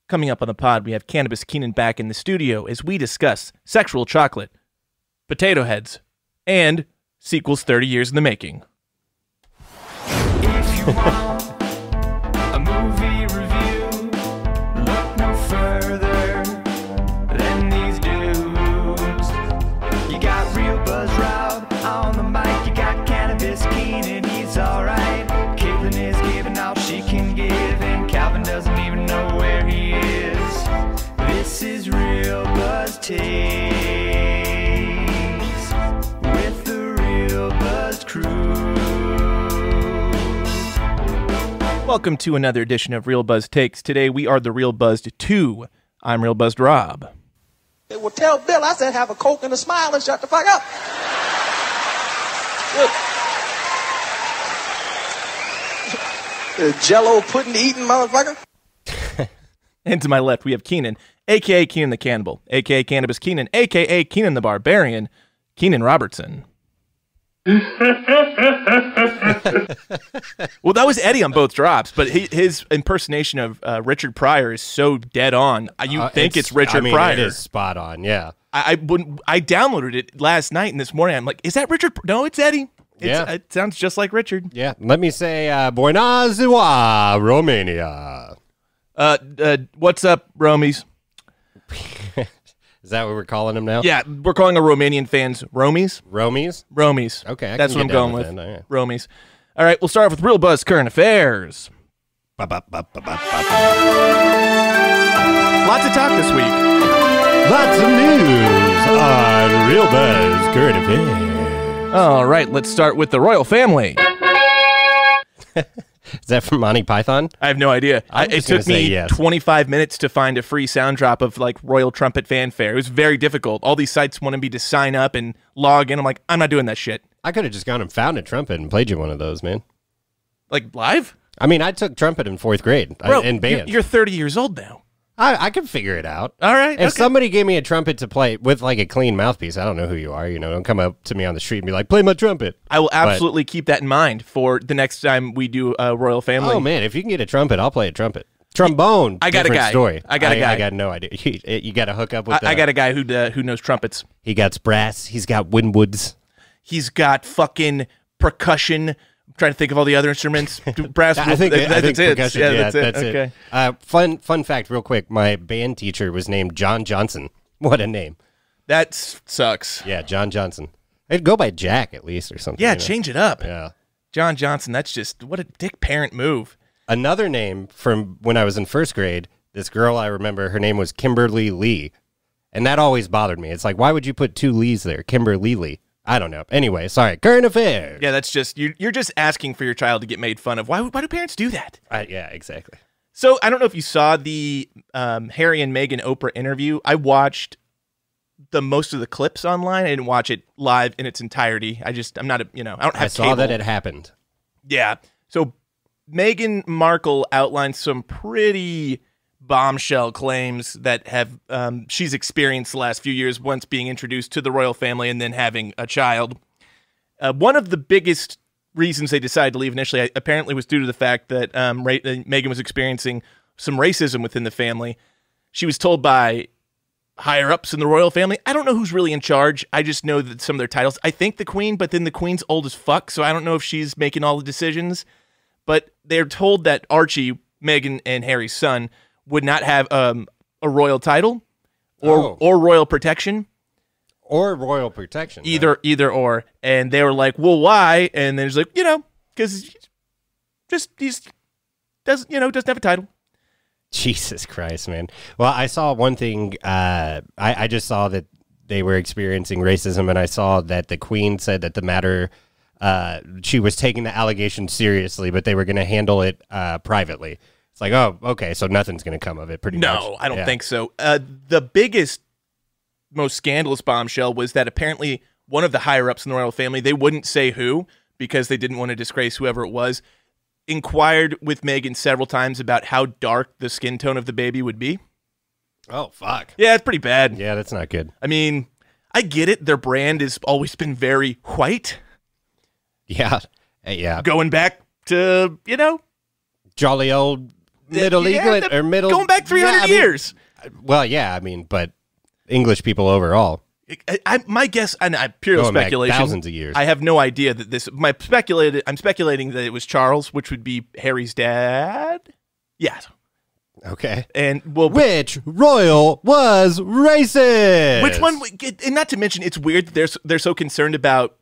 Coming up on the pod, we have Cannabis Keenan back in the studio as we discuss sexual chocolate, potato heads, and sequels 30 years in the making. If you want a movie review, look no further than these dudes. You got Real Buzz Rob on the mic, you got Cannabis Keenan, he's alright. Caitlin is giving all she can give, and Calvin doesn't even know where he is. This is Real Buzz Takes with the Real Buzz crew. Welcome to another edition of Real Buzz Takes. Today we are the Real Buzzed 2. I'm Real Buzzed Rob. They will tell Bill, I said, have a Coke and a smile and shut the fuck up. Jello pudding eating motherfucker. And to my left we have Keenan, a.k.a. Keenan the Cannibal, a.k.a. Cannabis Keenan, a.k.a. Keenan the Barbarian, Keenan Robertson. Well, that was Eddie on both drops, but his impersonation of Richard Pryor is so dead on. You think it's Richard Pryor. It is spot on, yeah. I downloaded it last night and this morning. I'm like, is that Richard? No, it's Eddie. It sounds just like Richard. Yeah, let me say, Buena Ziua, Romania. What's up, Romies? Is that what we're calling them now? Yeah, we're calling our Romanian fans Romies. Romies? Romies. Okay, that's what I'm going with. Right. Romies. All right, we'll start off with Real Buzz Current Affairs. Lots of talk this week. Lots of news on Real Buzz Current Affairs. All right, let's start with the royal family. Is that from Monty Python? I have no idea. It took me yes. 25 minutes to find a free sound drop of like royal trumpet fanfare. It was very difficult. All these sites wanted me to sign up and log in. I'm like, I'm not doing that shit. I could have just gone and found a trumpet and played you one of those, man. Like live? I mean, I took trumpet in 4th grade in band. You're 30 years old now. I can figure it out. All right. If somebody gave me a trumpet to play with like a clean mouthpiece, I don't know who you are. Don't come up to me on the street and be like, play my trumpet. I will absolutely keep that in mind for the next time we do a royal family. Oh, man, if you can get a trumpet, I'll play a trumpet. Trombone. I got a guy. Story. I got a guy. I got no idea. You got to hook up with I got a guy who knows trumpets. He got brass. He's got windwoods. He's got fucking percussion. I'm trying to think of all the other instruments. Brass. I think percussion. Yeah, that's it. Okay. Fun fact, real quick. My band teacher was named John Johnson. What a name. That sucks. Yeah, John Johnson. I'd go by Jack at least or something. Yeah, change it up. Yeah. John Johnson. That's just what a dick parent move. Another name from when I was in 1st grade. This girl I remember, her name was Kimberly Lee, and that always bothered me. It's like, why would you put 2 Lees there? Kimberly Lee. I don't know. Anyway, sorry. Current affairs. Yeah, that's just you're just asking for your child to get made fun of. Why do parents do that? Yeah, exactly. So I don't know if you saw the Harry and Meghan Oprah interview. I watched most of the clips online. I didn't watch it live in its entirety. I don't have cable. I saw that it happened. Yeah. So Meghan Markle outlined some pretty bombshell claims that have she's experienced the last few years, once being introduced to the royal family and then having a child. One of the biggest reasons they decided to leave initially apparently was due to the fact that Meghan was experiencing some racism within the family. She was told by higher-ups in the royal family. I don't know who's really in charge. I just know that some of their titles. I think the queen, but then the queen's old as fuck, so I don't know if she's making all the decisions. But they're told that Archie, Meghan and Harry's son, would not have a royal title or royal protection. Or royal protection. Either or. And they were like, well, why? And then he's like, because he doesn't have a title. Jesus Christ, man. Well, I saw one thing. I just saw that they were experiencing racism, and I saw that the queen said that the matter, she was taking the allegation seriously, but they were going to handle it privately. It's like, oh, okay, so nothing's going to come of it, pretty much. No, I don't think so. The biggest, most scandalous bombshell was that apparently one of the higher-ups in the royal family, they wouldn't say who because they didn't want to disgrace whoever it was, inquired with Meghan several times about how dark the skin tone of the baby would be. Oh, fuck. Yeah, it's pretty bad. Yeah, that's not good. I mean, I get it. Their brand has always been very white. Yeah. Yeah. Going back to, Jolly old Middle England or middle going back 300 years. Well, yeah, I mean, but English people overall. My guess, and pure Going back speculation, thousands of years. I have no idea that this. I'm speculating that it was Charles, which would be Harry's dad. Yeah. Okay. And well, which royal was racist? which one? And not to mention, it's weird that they're so concerned about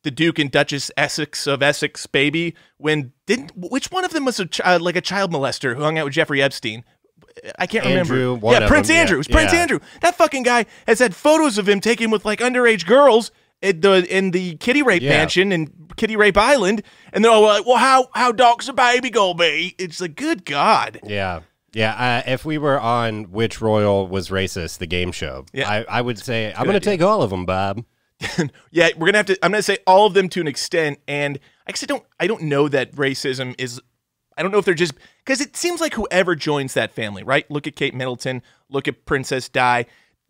the Duke and Duchess of Essex baby. Which one of them was a child molester who hung out with Jeffrey Epstein? I can't remember. Prince Andrew. It was Prince Andrew. That fucking guy has had photos of him taken with like underage girls in the Kitty Rape Mansion and Kitty Rape Island, and they're all like, "Well, how dark's a baby gonna be?" It's like, good God. Yeah. Yeah, if we were on Which Royal Was Racist, the game show, I would say, I'm going to take all of them, Bob. Yeah, I'm going to say all of them to an extent, and I guess I don't know that racism is, I don't know if they're just, because it seems like whoever joins that family, right? Look at Kate Middleton, look at Princess Di.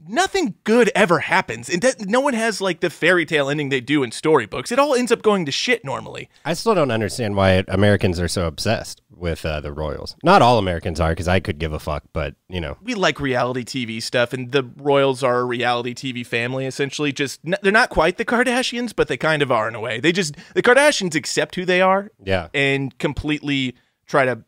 Nothing good ever happens. And no one has like the fairy tale ending they do in storybooks. It all ends up going to shit normally. I still don't understand why Americans are so obsessed with the royals. Not all Americans are, because I could give a fuck, but, you know. We like reality TV stuff, and the royals are a reality TV family, essentially. Just they're not quite the Kardashians, but they kind of are in a way. The Kardashians accept who they are and completely try to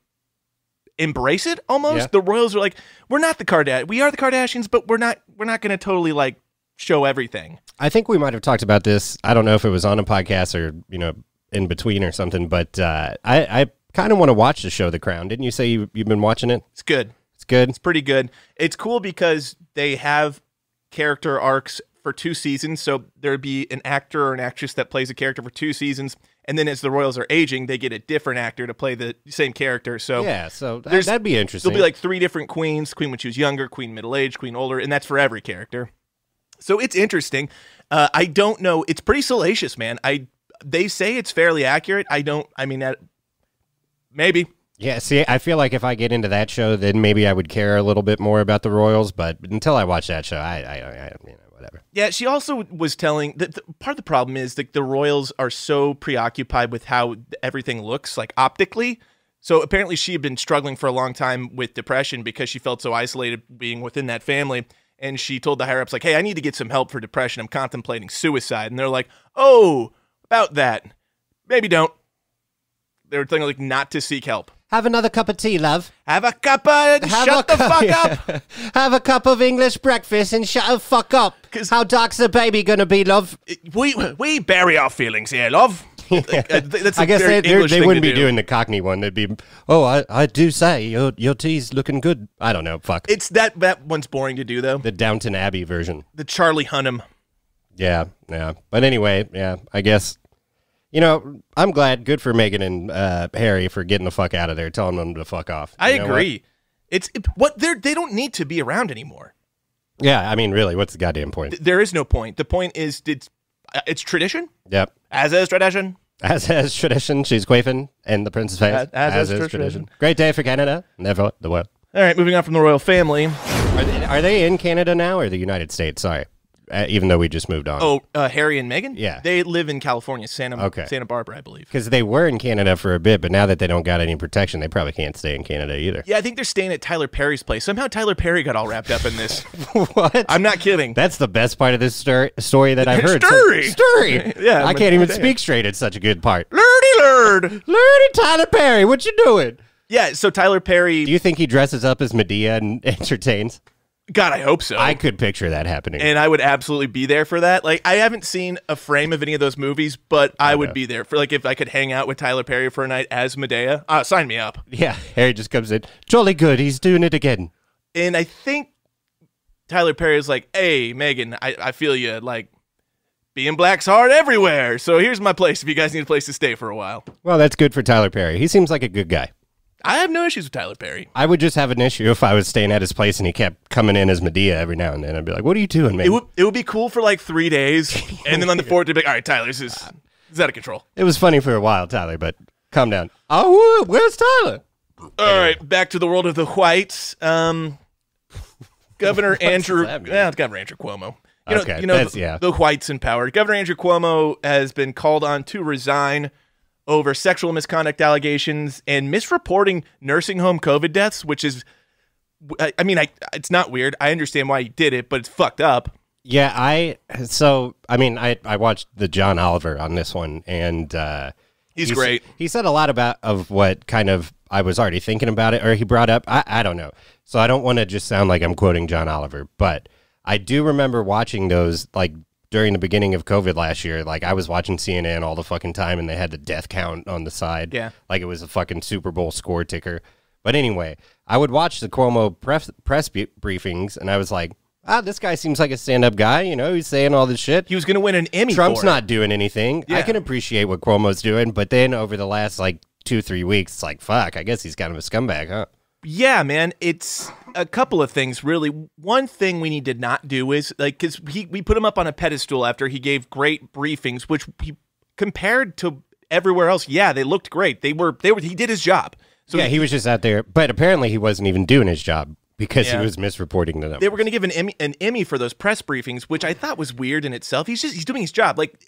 embrace it almost. Yeah. The royals are like, we are the Kardashians, but we're not going to totally like show everything. I think we might have talked about this. I don't know if it was on a podcast or, you know, in between or something, but I kind of want to watch the show The Crown. Didn't you say you've been watching it? It's good. It's good. It's pretty good. It's cool because they have character arcs for 2 seasons. So there'd be an actor or an actress that plays a character for 2 seasons. And then as the royals are aging, they get a different actor to play the same character. So yeah, so that'd be interesting. There'll be like 3 different queens: queen when she was younger, queen middle-aged, queen older, and that's for every character. So it's interesting. I don't know. It's pretty salacious, man. They say it's fairly accurate. Maybe. Yeah, see, I feel like if I get into that show, then maybe I would care a little bit more about the royals. But until I watch that show, I whatever. Yeah, she also was telling that part of the problem is that the royals are so preoccupied with how everything looks, like optically. So apparently she had been struggling for a long time with depression because she felt so isolated being within that family. And she told the higher-ups, like, hey, I need to get some help for depression. I'm contemplating suicide. And they're like, oh, about that. Maybe don't. They were telling her, like, not to seek help. Have another cup of tea, love. Have a cup of... Shut the fuck up. Have a cup of English breakfast and shut the fuck up. How dark's the baby gonna be, love? We bury our feelings here, love. That's I guess they wouldn't be doing the Cockney one. They'd be, oh, I do say your tea's looking good. I don't know. Fuck. It's that one's boring to do, though. The Downton Abbey version. The Charlie Hunnam. Yeah. But anyway, yeah, I guess... You know, I'm glad. Good for Meghan and Harry for getting the fuck out of there, telling them to fuck off. I agree. They don't need to be around anymore. Yeah, I mean, really, what's the goddamn point? There is no point. The point is, it's tradition. Yep. As is tradition. As is tradition. She's quaffing in the prince's face. As is tradition. Great day for Canada. Never the world. All right, moving on from the royal family. Are they in Canada now or the United States? Sorry. Even though we just moved on. Oh, Harry and Meghan? Yeah. They live in California, Santa Barbara, I believe. Because they were in Canada for a bit, but now that they don't got any protection, they probably can't stay in Canada either. Yeah, I think they're staying at Tyler Perry's place. Somehow Tyler Perry got all wrapped up in this. What? I'm not kidding. That's the best part of this story that I've heard. Story! Yeah, I can't even speak straight. It's such a good part. Lurdy, Tyler Perry, what you doing? Yeah, so Tyler Perry... Do you think he dresses up as Medea and entertains? God, I hope so. I could picture that happening. And I would absolutely be there for that. Like, I haven't seen a frame of any of those movies, but I would be there for, like, if I could hang out with Tyler Perry for a night as Medea. Sign me up. Yeah, Harry just comes in. Jolly good, he's doing it again. And I think Tyler Perry is like, hey, Meghan, I feel you, like, being black's hard everywhere. So here's my place if you guys need a place to stay for a while. Well, that's good for Tyler Perry. He seems like a good guy. I have no issues with Tyler Perry. I would just have an issue if I was staying at his place and he kept coming in as Medea every now and then. I'd be like, what are you doing, man? It would be cool for like 3 days. And then on the 4th, they'd be like, all right, Tyler, this is out of control. It was funny for a while, Tyler, but calm down. Oh, where's Tyler? All right, back to the world of the whites. Governor Andrew. Yeah, it's Governor Andrew Cuomo. The whites in power. Governor Andrew Cuomo has been called on to resign over sexual misconduct allegations and misreporting nursing home COVID deaths, which is, I mean, it's not weird. I understand why he did it, but it's fucked up. Yeah, I watched the John Oliver on this one, and he's great. He said a lot of what kind of I was already thinking about it, or he brought up. I don't know. So I don't want to just sound like I'm quoting John Oliver, but I do remember watching those like during the beginning of COVID last year. Like I was watching CNN all the fucking time, and they had the death count on the side. Yeah, like it was a fucking Super Bowl score ticker. But anyway, I would watch the Cuomo press briefings, and I was like, this guy seems like a stand-up guy. You know, he's saying all this shit. He was going to win an Emmy. Trump's not doing anything. Yeah. I can appreciate what Cuomo's doing, but then over the last, like, 2-3 weeks, it's like, fuck, I guess he's kind of a scumbag, huh? Yeah, man. It's a couple of things, really. One thing we need to not do is, like, because we put him up on a pedestal after he gave great briefings, which he compared to everywhere else. Yeah, they looked great. He did his job. So yeah, he was just out there, but apparently he wasn't even doing his job. Because he was misreporting the numbers. They were going to give an Emmy for those press briefings, which I thought was weird in itself. He's doing his job. Like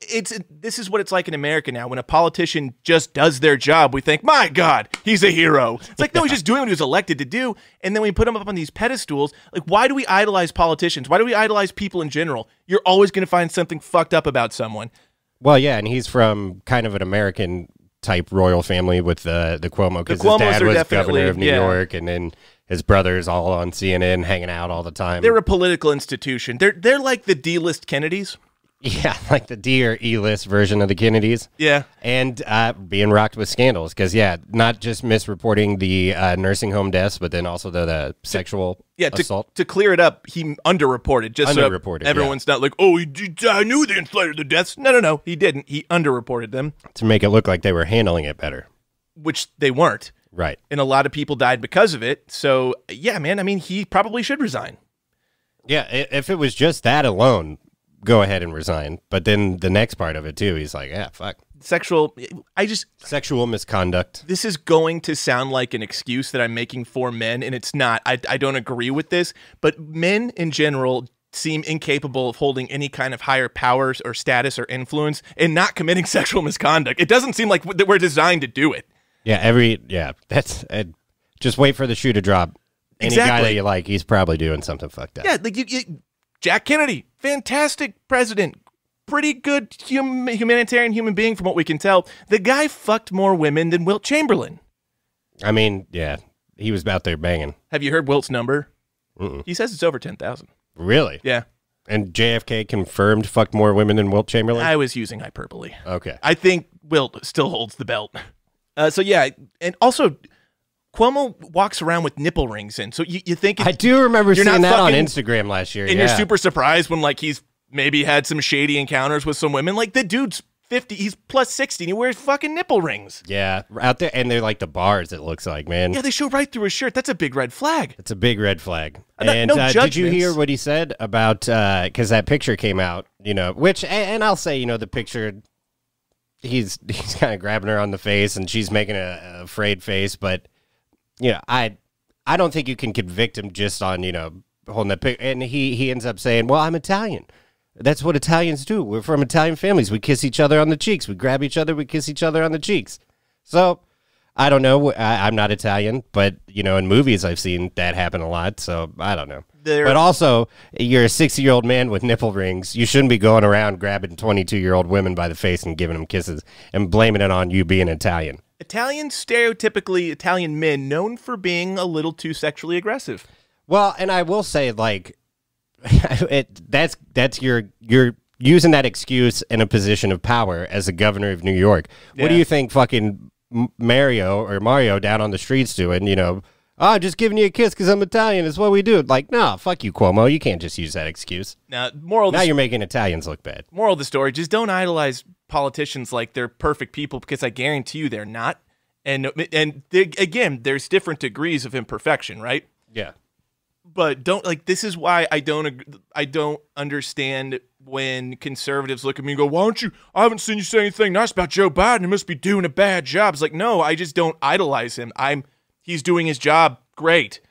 this is what it's like in America now. When a politician just does their job, we think, my God, he's a hero. It's like, no, he's just doing what he was elected to do. And then we put him up on these pedestals. Like, why do we idolize politicians? Why do we idolize people in general? You're always going to find something fucked up about someone. Well, yeah, and he's from kind of an American type royal family with the Cuomo, because his dad was governor of New York, and then his brothers all on CNN hanging out all the time. They're a political institution. They're like the D-list Kennedys. Yeah, like the D or E-list version of the Kennedys. Yeah. And being rocked with scandals. Because, yeah, not just misreporting the nursing home deaths, but then also the sexual assault. To clear it up, he underreported. Just underreported, so everyone's not like, oh, I knew they inflated the deaths. No, he didn't. He underreported them. To make it look like they were handling it better. Which they weren't. Right. And a lot of people died because of it. So, yeah, man, I mean, he probably should resign. Yeah, if it was just that alone, go ahead and resign. But then the next part of it, too, he's like, yeah, fuck. Sexual misconduct. This is going to sound like an excuse that I'm making for men, and it's not. I don't agree with this. But men in general seem incapable of holding any kind of higher powers or status or influence and not committing sexual misconduct. It doesn't seem like we're designed to do it. Yeah, that's just wait for the shoe to drop. Any guy that you like, he's probably doing something fucked up. Yeah, like Jack Kennedy, fantastic president, pretty good humanitarian human being from what we can tell. The guy fucked more women than Wilt Chamberlain. I mean, yeah, he was out there banging. Have you heard Wilt's number? Mm-mm. He says it's over 10,000. Really? Yeah. And JFK confirmed fucked more women than Wilt Chamberlain? I was using hyperbole. Okay. I think Wilt still holds the belt. So, yeah, and also, Cuomo walks around with nipple rings in. So you think... I do remember seeing that on Instagram last year, and you're super surprised when, like, he's maybe had some shady encounters with some women. Like, the dude's 50, he's plus 60, and he wears fucking nipple rings. Yeah, out there, and they're like the bars, it looks like, man. Yeah, they show right through his shirt. That's a big red flag. It's a big red flag. And no did you hear what he said about, because that picture came out, you know, which, and I'll say, you know, the picture... He's kind of grabbing her on the face, and she's making a afraid face. But you know, I don't think you can convict him just on, you know, holding that picture. And he ends up saying, "Well, I'm Italian. That's what Italians do. We're from Italian families. We kiss each other on the cheeks. We grab each other. We kiss each other on the cheeks." So I don't know. I'm not Italian, but you know, in movies I've seen that happen a lot. So I don't know. But also, you're a 60-year-old man with nipple rings. You shouldn't be going around grabbing 22-year-old women by the face and giving them kisses and blaming it on you being Italian. Stereotypically Italian men known for being a little too sexually aggressive. Well, and I will say, like, that's you're using that excuse in a position of power as the governor of New York. Yeah. What do you think fucking Mario down on the streets doing, you know? Oh, just giving you a kiss because I'm Italian is what we do. Like, no, fuck you, Cuomo. You can't just use that excuse. Now you're making Italians look bad. Moral of the story, just don't idolize politicians like they're perfect people, because I guarantee you they're not. And again, there's different degrees of imperfection, right? Yeah. But this is why I don't understand when conservatives look at me and go, why don't you, I haven't seen you say anything nice about Joe Biden. He must be doing a bad job. It's like, no, I just don't idolize him. He's doing his job great.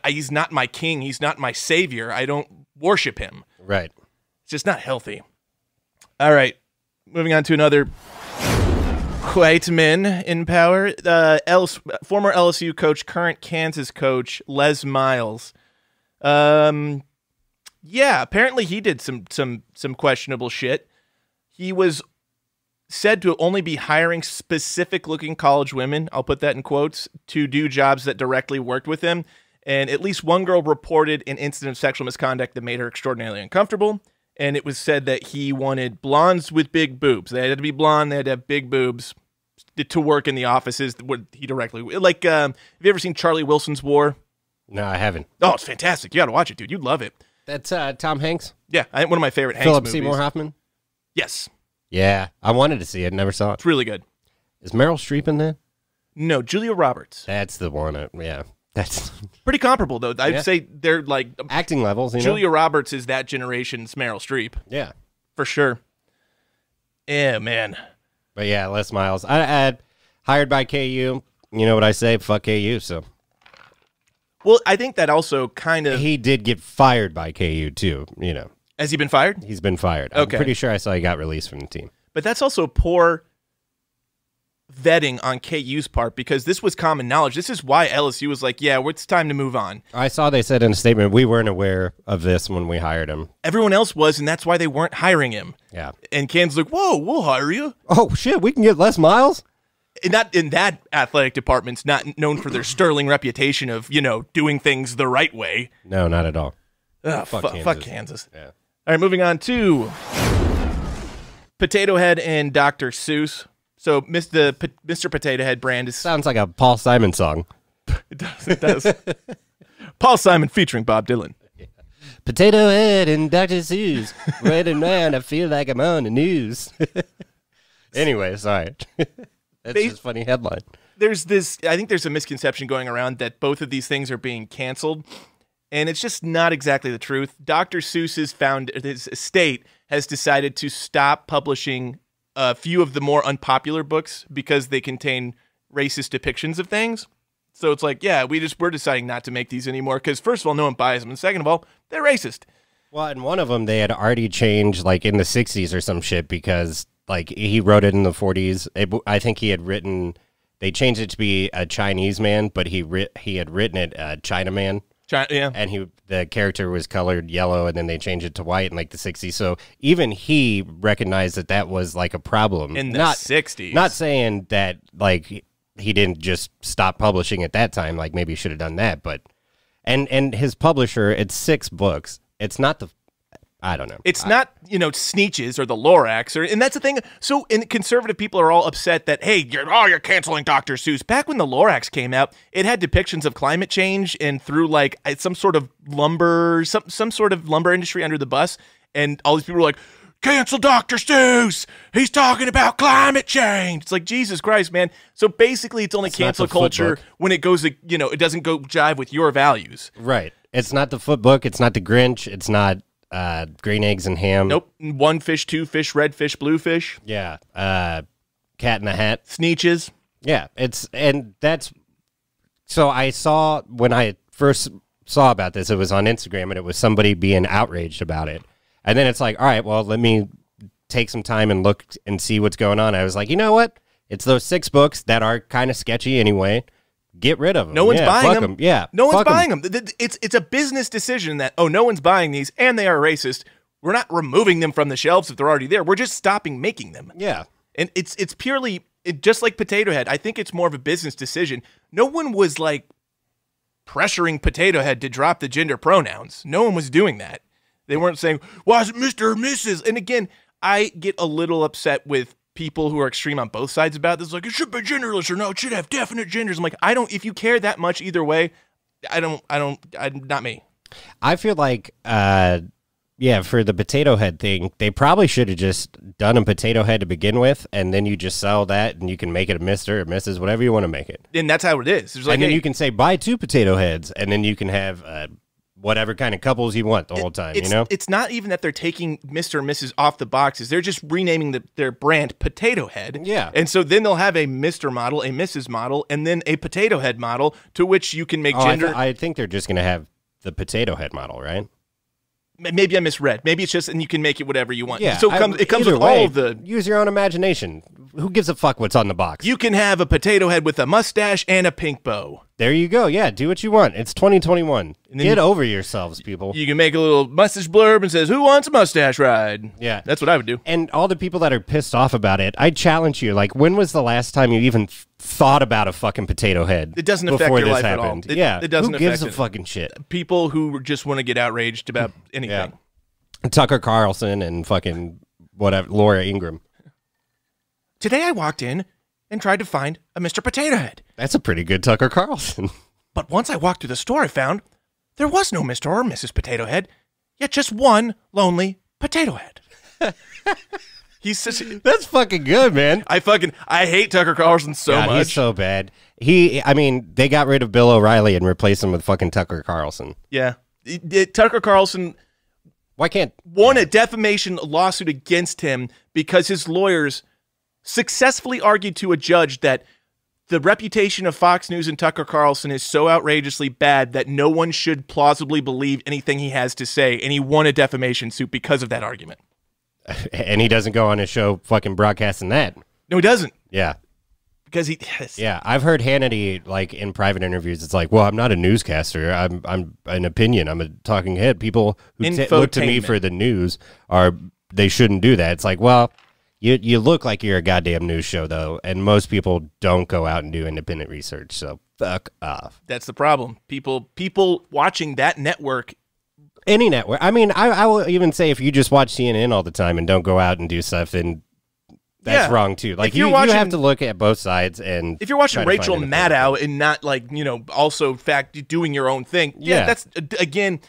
He's not my king. He's not my savior. I don't worship him. Right. It's just not healthy. All right. Moving on to another White men in power. Former LSU coach, current Kansas coach, Les Miles. Yeah, apparently he did some questionable shit. He was said to only be hiring specific-looking college women, I'll put that in quotes, to do jobs that directly worked with him. And at least one girl reported an incident of sexual misconduct that made her extraordinarily uncomfortable. And it was said that he wanted blondes with big boobs. They had to be blonde. They had to have big boobs to work in the offices where he directly... Like, have you ever seen Charlie Wilson's War? No, I haven't. Oh, it's fantastic. You got to watch it, dude. You'd love it. That's Tom Hanks? Yeah, one of my favorite Hanks Philip movies. Seymour Hoffman? Yes. Yeah, I wanted to see it. Never saw it. It's really good. Is Meryl Streep in there? No, Julia Roberts. That's the one. Yeah. That's pretty comparable, though. I'd Yeah. say they're like... acting levels, you Julia know? Roberts is that generation's Meryl Streep. Yeah. For sure. Yeah, man. But yeah, Les Miles. I hired by KU. You know what I say? Fuck KU, so... Well, I think that also kind of... He did get fired by KU, too, you know. Has he been fired? He's been fired. Okay. I'm pretty sure I saw he got released from the team. But that's also poor vetting on KU's part, because this was common knowledge. This is why LSU was like, yeah, it's time to move on. I saw they said in a statement, we weren't aware of this when we hired him. Everyone else was, and that's why they weren't hiring him. Yeah. And Kansas like, whoa, we'll hire you. Oh, shit, we can get Les Miles? And that athletic department's not known for their sterling reputation of, doing things the right way. No, not at all. Ugh, Fuck fuck Kansas. Yeah. All right, moving on to Potato Head and Dr. Seuss. So Mr. Potato Head brand is... Sounds like a Paul Simon song. It does, it does. Paul Simon featuring Bob Dylan. Potato Head and Dr. Seuss. Right around, I feel like I'm on the news. Anyway, sorry. That's just a funny headline. I think there's a misconception going around that both of these things are being canceled, and it's just not exactly the truth. Dr. Seuss's his estate has decided to stop publishing a few of the more unpopular books because they contain racist depictions of things. So it's like, yeah, we're deciding not to make these anymore because first of all, no one buys them, and second of all, they're racist. Well, and one of them they had already changed, like in the 60s or some shit, because like he wrote it in the 40s. I think he had written. They changed it to be a Chinese man, but he had written it Chinaman. Yeah, and the character was colored yellow, and then they changed it to white in like the 60s. So even he recognized that was like a problem in the 60s. Not saying that like he didn't just stop publishing at that time. Like maybe he should have done that, but and his publisher, it's 6 books. It's not I don't know. It's not, Sneetches or the Lorax, and that's the thing. So, conservative people are all upset that, hey, you're canceling Dr. Seuss. Back when the Lorax came out, it had depictions of climate change and threw like some sort of lumber industry under the bus, and all these people were like, cancel Dr. Seuss. He's talking about climate change. It's like, Jesus Christ, man. So basically, it's only cancel culture when it goes, it doesn't go jive with your values. Right. It's not the foot book. It's not the Grinch. It's not green eggs and ham. Nope. 1 fish, 2 fish, red fish, blue fish. Yeah. Cat in the Hat. Sneetches. Yeah. So I saw, when I first saw about this, it was on Instagram, and it was somebody being outraged about it. And then it's like, all right, well, let me take some time and look and see what's going on. I was like, you know what? It's those 6 books that are kind of sketchy anyway. Get rid of them. No one's buying them. Yeah. No one's buying them. It's a business decision that, no one's buying these and they are racist. We're not removing them from the shelves if they're already there. We're just stopping making them. Yeah. And it's purely, just like Potato Head, I think it's more of a business decision. No one was like pressuring Potato Head to drop the gender pronouns. No one was doing that. They weren't saying, why is it Mr. or Mrs.? And again, I get a little upset with people who are extreme on both sides about this, like, it should be genderless or no, it should have definite genders. I'm like, if you care that much either way, not me. I feel like, for the Potato Head thing, they probably should have just done a Potato Head to begin with, and then you just sell that, and you can make it a Mr. or Mrs., whatever you want to make it. And that's how it is. Like, and then you can say, buy 2 Potato Heads, and then you can have whatever kind of couples you want the whole time, It's not even that they're taking Mr. and Mrs. off the boxes. They're just renaming their brand Potato Head. Yeah. And so then they'll have a Mr. model, a Mrs. model, and then a Potato Head model to which you can make gender. I think they're just going to have the Potato Head model, right? Maybe I misread. Maybe it's just, and you can make it whatever you want. Yeah, So it comes with all of the. Use your own imagination. Who gives a fuck what's on the box? You can have a potato head with a mustache and a pink bow. There you go. Yeah, do what you want. It's 2021. Get over yourselves, people. You can make a little mustache blurb and says, "Who wants a mustache ride?" Yeah, that's what I would do. And all the people that are pissed off about it, I challenge you. Like, when was the last time you even thought about a fucking potato head? It doesn't affect your life at all. It doesn't. Who gives a fucking shit? People who just want to get outraged about anything. Yeah. Tucker Carlson and fucking whatever, Laura Ingraham. Today I walked in and tried to find a Mr. Potato Head. That's a pretty good Tucker Carlson. But once I walked through the store, I found there was no Mr. or Mrs. Potato Head, yet just one lonely potato head. That's fucking good, man. I hate Tucker Carlson so much. He's so bad. They got rid of Bill O'Reilly and replaced him with fucking Tucker Carlson. Yeah. Tucker Carlson won a defamation lawsuit against him because his lawyers successfully argued to a judge that the reputation of Fox News and Tucker Carlson is so outrageously bad that no one should plausibly believe anything he has to say, and he won a defamation suit because of that argument. And he doesn't go on his show fucking broadcasting that. No, he doesn't. Yeah. Because I've heard Hannity, like, in private interviews, it's like, well, I'm not a newscaster. I'm an opinion. I'm a talking head. People who look to me for the news they shouldn't do that. It's like, well, you look like you're a goddamn news show, though, and most people don't go out and do independent research, so fuck off. That's the problem. People watching that network. Any network. I mean, I will even say if you just watch CNN all the time and don't go out and do stuff, then that's wrong, too. Like, you have to look at both sides. And if you're watching Rachel Maddow and not, like, also doing your own thing, that's, again...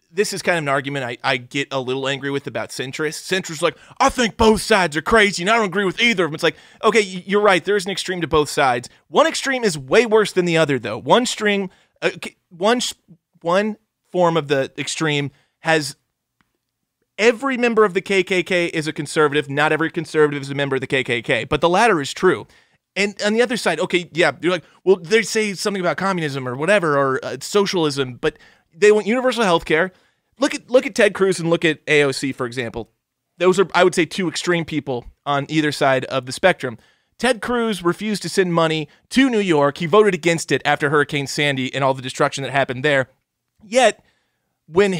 This is kind of an argument I get a little angry with about centrists. Centrists are like, I think both sides are crazy, and I don't agree with either of them. It's like, okay, you're right. There's an extreme to both sides. One extreme is way worse than the other, though. One form of the extreme has every member of the KKK is a conservative. Not every conservative is a member of the KKK, but the latter is true. And on the other side, okay, yeah, you're like, well, they say something about communism or whatever, or socialism, but they want universal health care. Look at Ted Cruz and look at AOC, for example. Those are, I would say, two extreme people on either side of the spectrum. Ted Cruz refused to send money to New York. He voted against it after Hurricane Sandy and all the destruction that happened there. Yet, when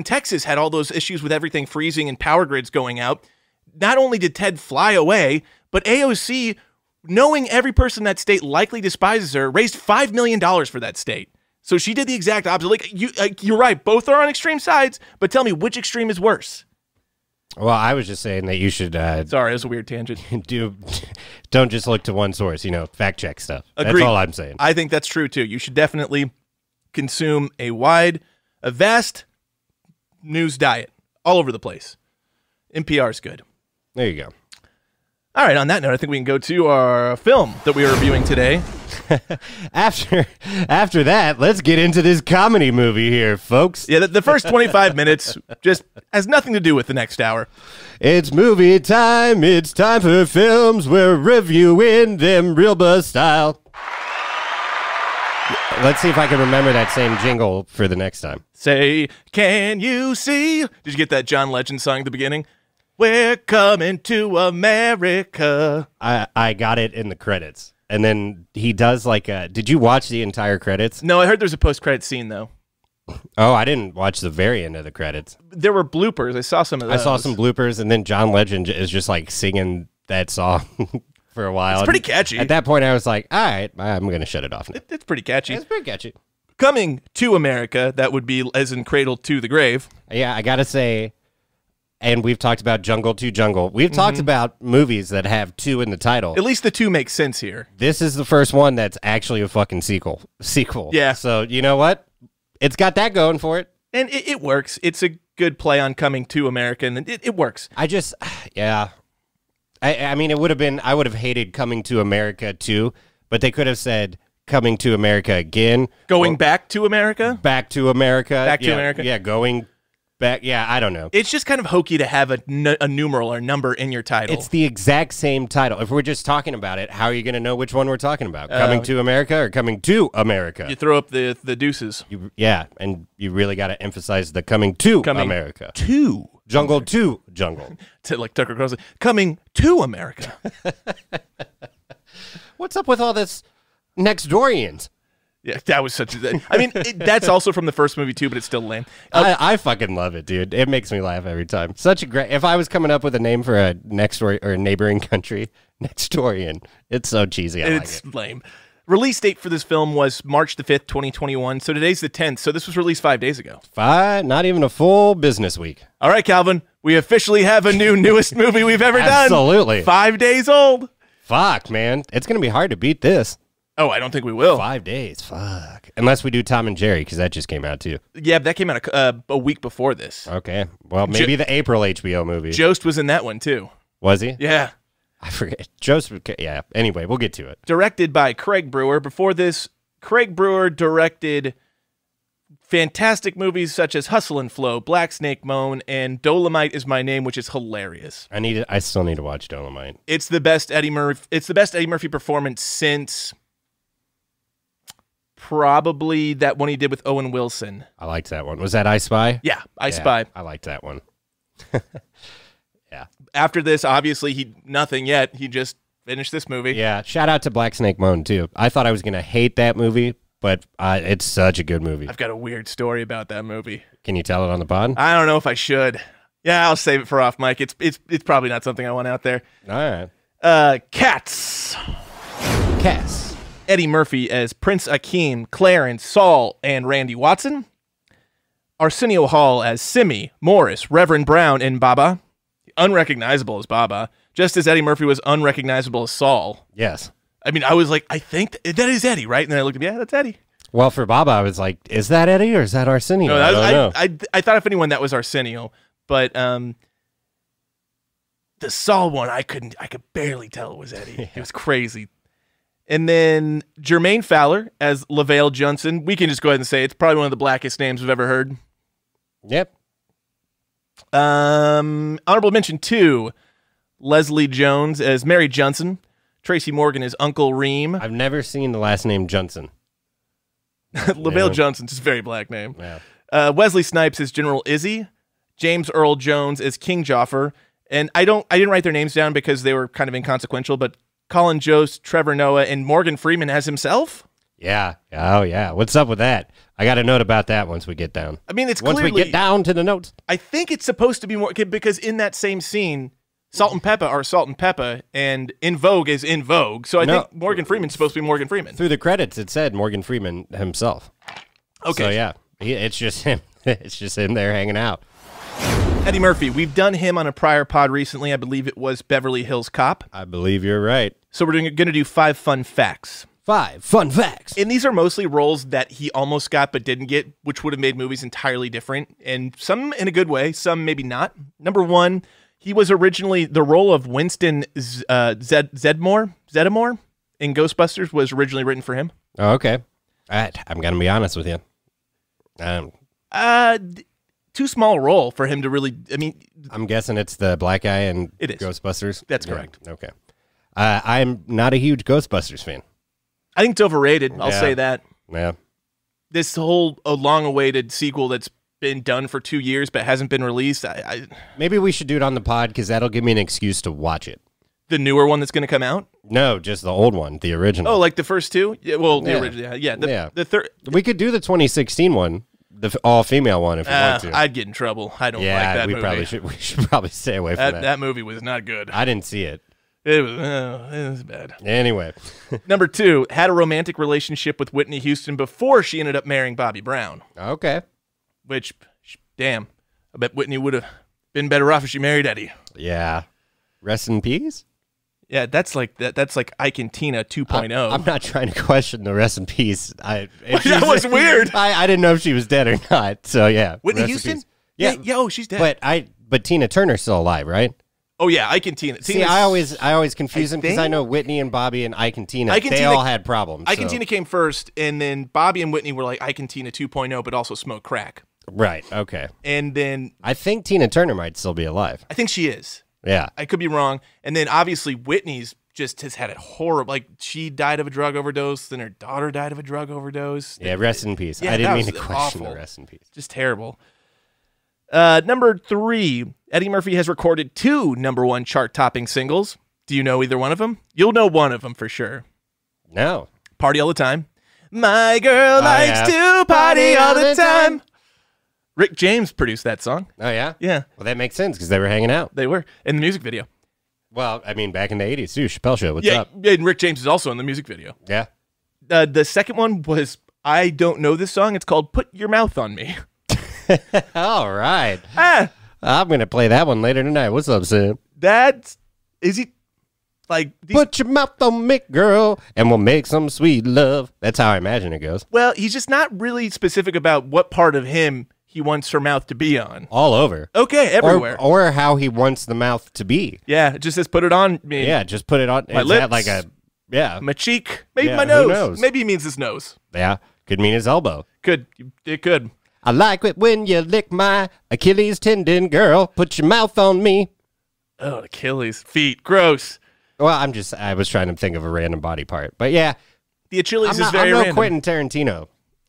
Texas had all those issues with everything freezing and power grids going out, not only did Ted fly away, but AOC, knowing every person in that state likely despises her, raised $5 million for that state. So she did the exact opposite. You're right. Both are on extreme sides, but tell me, which extreme is worse? Well, I was just saying that you should... Sorry, it was a weird tangent. Don't just look to one source, fact check stuff. Agreed. That's all I'm saying. I think that's true, too. You should definitely consume a vast news diet all over the place. NPR is good. There you go. All right, on that note, I think we can go to our film that we are reviewing today. After that, let's get into this comedy movie here, folks. Yeah, the first 25 minutes just has nothing to do with the next hour. It's movie time. It's time for films. We're reviewing them real buzz style. Let's see if I can remember that same jingle for the next time. Say, can you see? Did you get that John Legend song at the beginning? We're coming to America. I got it in the credits. And then he does did you watch the entire credits? No, I heard there's a post-credit scene, though. Oh, I didn't watch the very end of the credits. There were bloopers. I saw some of those. I saw some bloopers, and then John Legend is just singing that song for a while. It's pretty catchy. At that point, I was like, all right, I'm going to shut it off now. It's pretty catchy. It's pretty catchy. Coming to America, that would be as in Cradle to the Grave. Yeah, I got to say... And we've talked about Jungle to Jungle. We've talked about movies that have 2 in the title. At least the 2 make sense here. This is the first one that's actually a fucking sequel. Yeah. So, you know what? It's got that going for it. And it works. It's a good play on Coming to America, and it works. Yeah. I mean, it would have been, I would have hated Coming to America too, but they could have said Coming to America again. Going back to America? Back to America. Back to America? Yeah, going back. Yeah, I don't know. It's just kind of hokey to have a numeral or number in your title. It's the exact same title. If we're just talking about it, how are you going to know which one we're talking about? Coming to America or Coming to America? You throw up the deuces. Yeah, and you really got to emphasize the Coming to America. To Jungle to Jungle. To like Tucker Carlson. Coming to America. What's up with all this Nextdorians? Yeah, that was such a... I mean, that's also from the first movie, too, but it's still lame. I fucking love it, dude. It makes me laugh every time. Such a great... If I was coming up with a name for a next or a neighboring country, Nextdorian. It's so cheesy. It's lame. Release date for this film was March the 5th, 2021. So today's the 10th. So this was released 5 days ago. Not even a full business week. All right, Calvin. We officially have a newest movie we've ever done. Absolutely. 5 days old. Fuck, man. It's going to be hard to beat this. Oh, I don't think we will. 5 days. Fuck. Unless we do Tom and Jerry, because that just came out, too. Yeah, but that came out a week before this. Okay. Well, maybe the April HBO movie. Jost was in that one, too. Was he? Yeah. I forget. Joseph. Yeah. Anyway, we'll get to it. Directed by Craig Brewer. Before this, Craig Brewer directed fantastic movies such as Hustle and Flow, Black Snake Moan, and Dolomite Is My Name, which is hilarious. I still need to watch Dolomite. It's the best Eddie Murphy. It's the best Eddie Murphy performance since probably that one he did with Owen Wilson. I liked that one. Was that I Spy? Yeah, I Spy. I liked that one. Yeah. After this, obviously, nothing yet. He just finished this movie. Yeah. Shout out to Black Snake Moan, too. I thought I was going to hate that movie, but it's such a good movie. I've got a weird story about that movie. Can you tell it on the pod? I don't know if I should. Yeah, I'll save it for off mic. It's probably not something I want out there. All right. Cats. Cass. Eddie Murphy as Prince Akeem, Clarence, Saul, and Randy Watson. Arsenio Hall as Simi, Morris, Reverend Brown, and Baba. Unrecognizable as Baba, just as Eddie Murphy was unrecognizable as Saul. Yes. I mean, I was like, I think that is Eddie, right? And then I looked at him, yeah, that's Eddie. Well, for Baba, I was like, is that Eddie or is that Arsenio? No, I don't know. I thought if anyone that was Arsenio, but the Saul one, I could barely tell it was Eddie. Yeah. It was crazy. And then Jermaine Fowler as Lavelle Johnson. We can just go ahead and say it's probably one of the blackest names we've ever heard. Yep. Honorable mention 2, Leslie Jones as Mary Johnson. Tracy Morgan as Uncle Reem. I've never seen the last name Johnson. Lavelle Johnson's just a very black name. Yeah. Wesley Snipes as General Izzy. James Earl Jones as King Joffer. And I didn't write their names down because they were kind of inconsequential, but Colin Jost, Trevor Noah, and Morgan Freeman as himself. Yeah. Oh, yeah. What's up with that? I got a note about that once we get down. I mean, it's once clearly, we get down to the notes. I think it's supposed to be more, because in that same scene, Salt and Pepper are Salt and Pepper, and In Vogue is In Vogue. So I think Morgan Freeman's supposed to be Morgan Freeman. Through the credits, it said Morgan Freeman himself. Okay. So, yeah. It's just him. It's just him there hanging out. Eddie Murphy, we've done him on a prior pod recently. I believe it was Beverly Hills Cop. I believe you're right. So we're going to do 5 fun facts. 5 fun facts. And these are mostly roles that he almost got but didn't get, which would have made movies entirely different. And some in a good way, some maybe not. Number 1, he was originally, the role of Winston Zeddemore in Ghostbusters was originally written for him. Oh, okay. All right. I'm going to be honest with you. Too small a role for him to really, I mean. I'm guessing it's the black guy in it is. Ghostbusters? That's correct. Okay. I'm not a huge Ghostbusters fan. I think it's overrated. I'll say that. Yeah. This whole long-awaited sequel that's been done for 2 years but hasn't been released. Maybe we should do it on the pod because that'll give me an excuse to watch it. The newer one that's going to come out? No, just the old one, the original. Oh, like the first 2? Yeah, well, the original. Yeah. The third. We could do the 2016 one, the all-female one, if you want to. I'd get in trouble. I don't like that movie. We should probably stay away from that. That movie was not good. I didn't see it. It was bad. Anyway. Number 2, had a romantic relationship with Whitney Houston before she ended up marrying Bobby Brown. Okay. Which, damn, I bet Whitney would have been better off if she married Eddie. Yeah. Rest in peace? Yeah, that's like Ike and Tina 2.0. I'm not trying to question the rest in peace. That was weird. I didn't know if she was dead or not. So yeah. Whitney Houston? Yeah. She's dead. But Tina Turner's still alive, right? Oh yeah, Ike and Tina. See, I always confuse them because I know Whitney and Bobby and Ike and Tina, all had problems. Ike and Tina came first, and then Bobby and Whitney were like Ike and Tina 2.0, but also smoked crack. Right. Okay. And then I think Tina Turner might still be alive. I think she is. Yeah. I could be wrong. And then obviously Whitney's just has had a horrible, like she died of a drug overdose, then her daughter died of a drug overdose. Yeah, rest in peace. Yeah, I didn't that mean to was question awful. the rest in peace. Just terrible. Number 3, Eddie Murphy has recorded 2 #1 chart-topping singles. Do you know either one of them? You'll know one of them for sure. No. Party All the Time. My girl likes to party all the time. Rick James produced that song. Oh, yeah? Yeah, Well, that makes sense because they were hanging out. they were in the music video. Well, I mean, back in the 80s, too. Chappelle Show, what's Yeah, up? and Rick James is also in the music video. Yeah. The second one was, I don't know this song. It's called Put Your Mouth on Me. All right. Ah, I'm going to play that one later tonight. What's up, Sam? is he like, Put your mouth on me, girl, and we'll make some sweet love. That's how I imagine it goes. well, he's just not really specific about what part of him he wants her mouth to be on. All over. Okay, everywhere. Or how he wants the mouth to be. Yeah, it just says put it on me. Yeah, just put it on. My Is that lips. like a, yeah. My cheek, maybe Yeah, my who nose. knows? Maybe he means his nose. Yeah. Could mean his elbow. It could. I like it when you lick my Achilles tendon, girl. Put your mouth on me. Oh, Achilles, feet, gross. Well, I was trying to think of a random body part. But yeah, The Achilles I'm is very no random. Quentin Tarantino.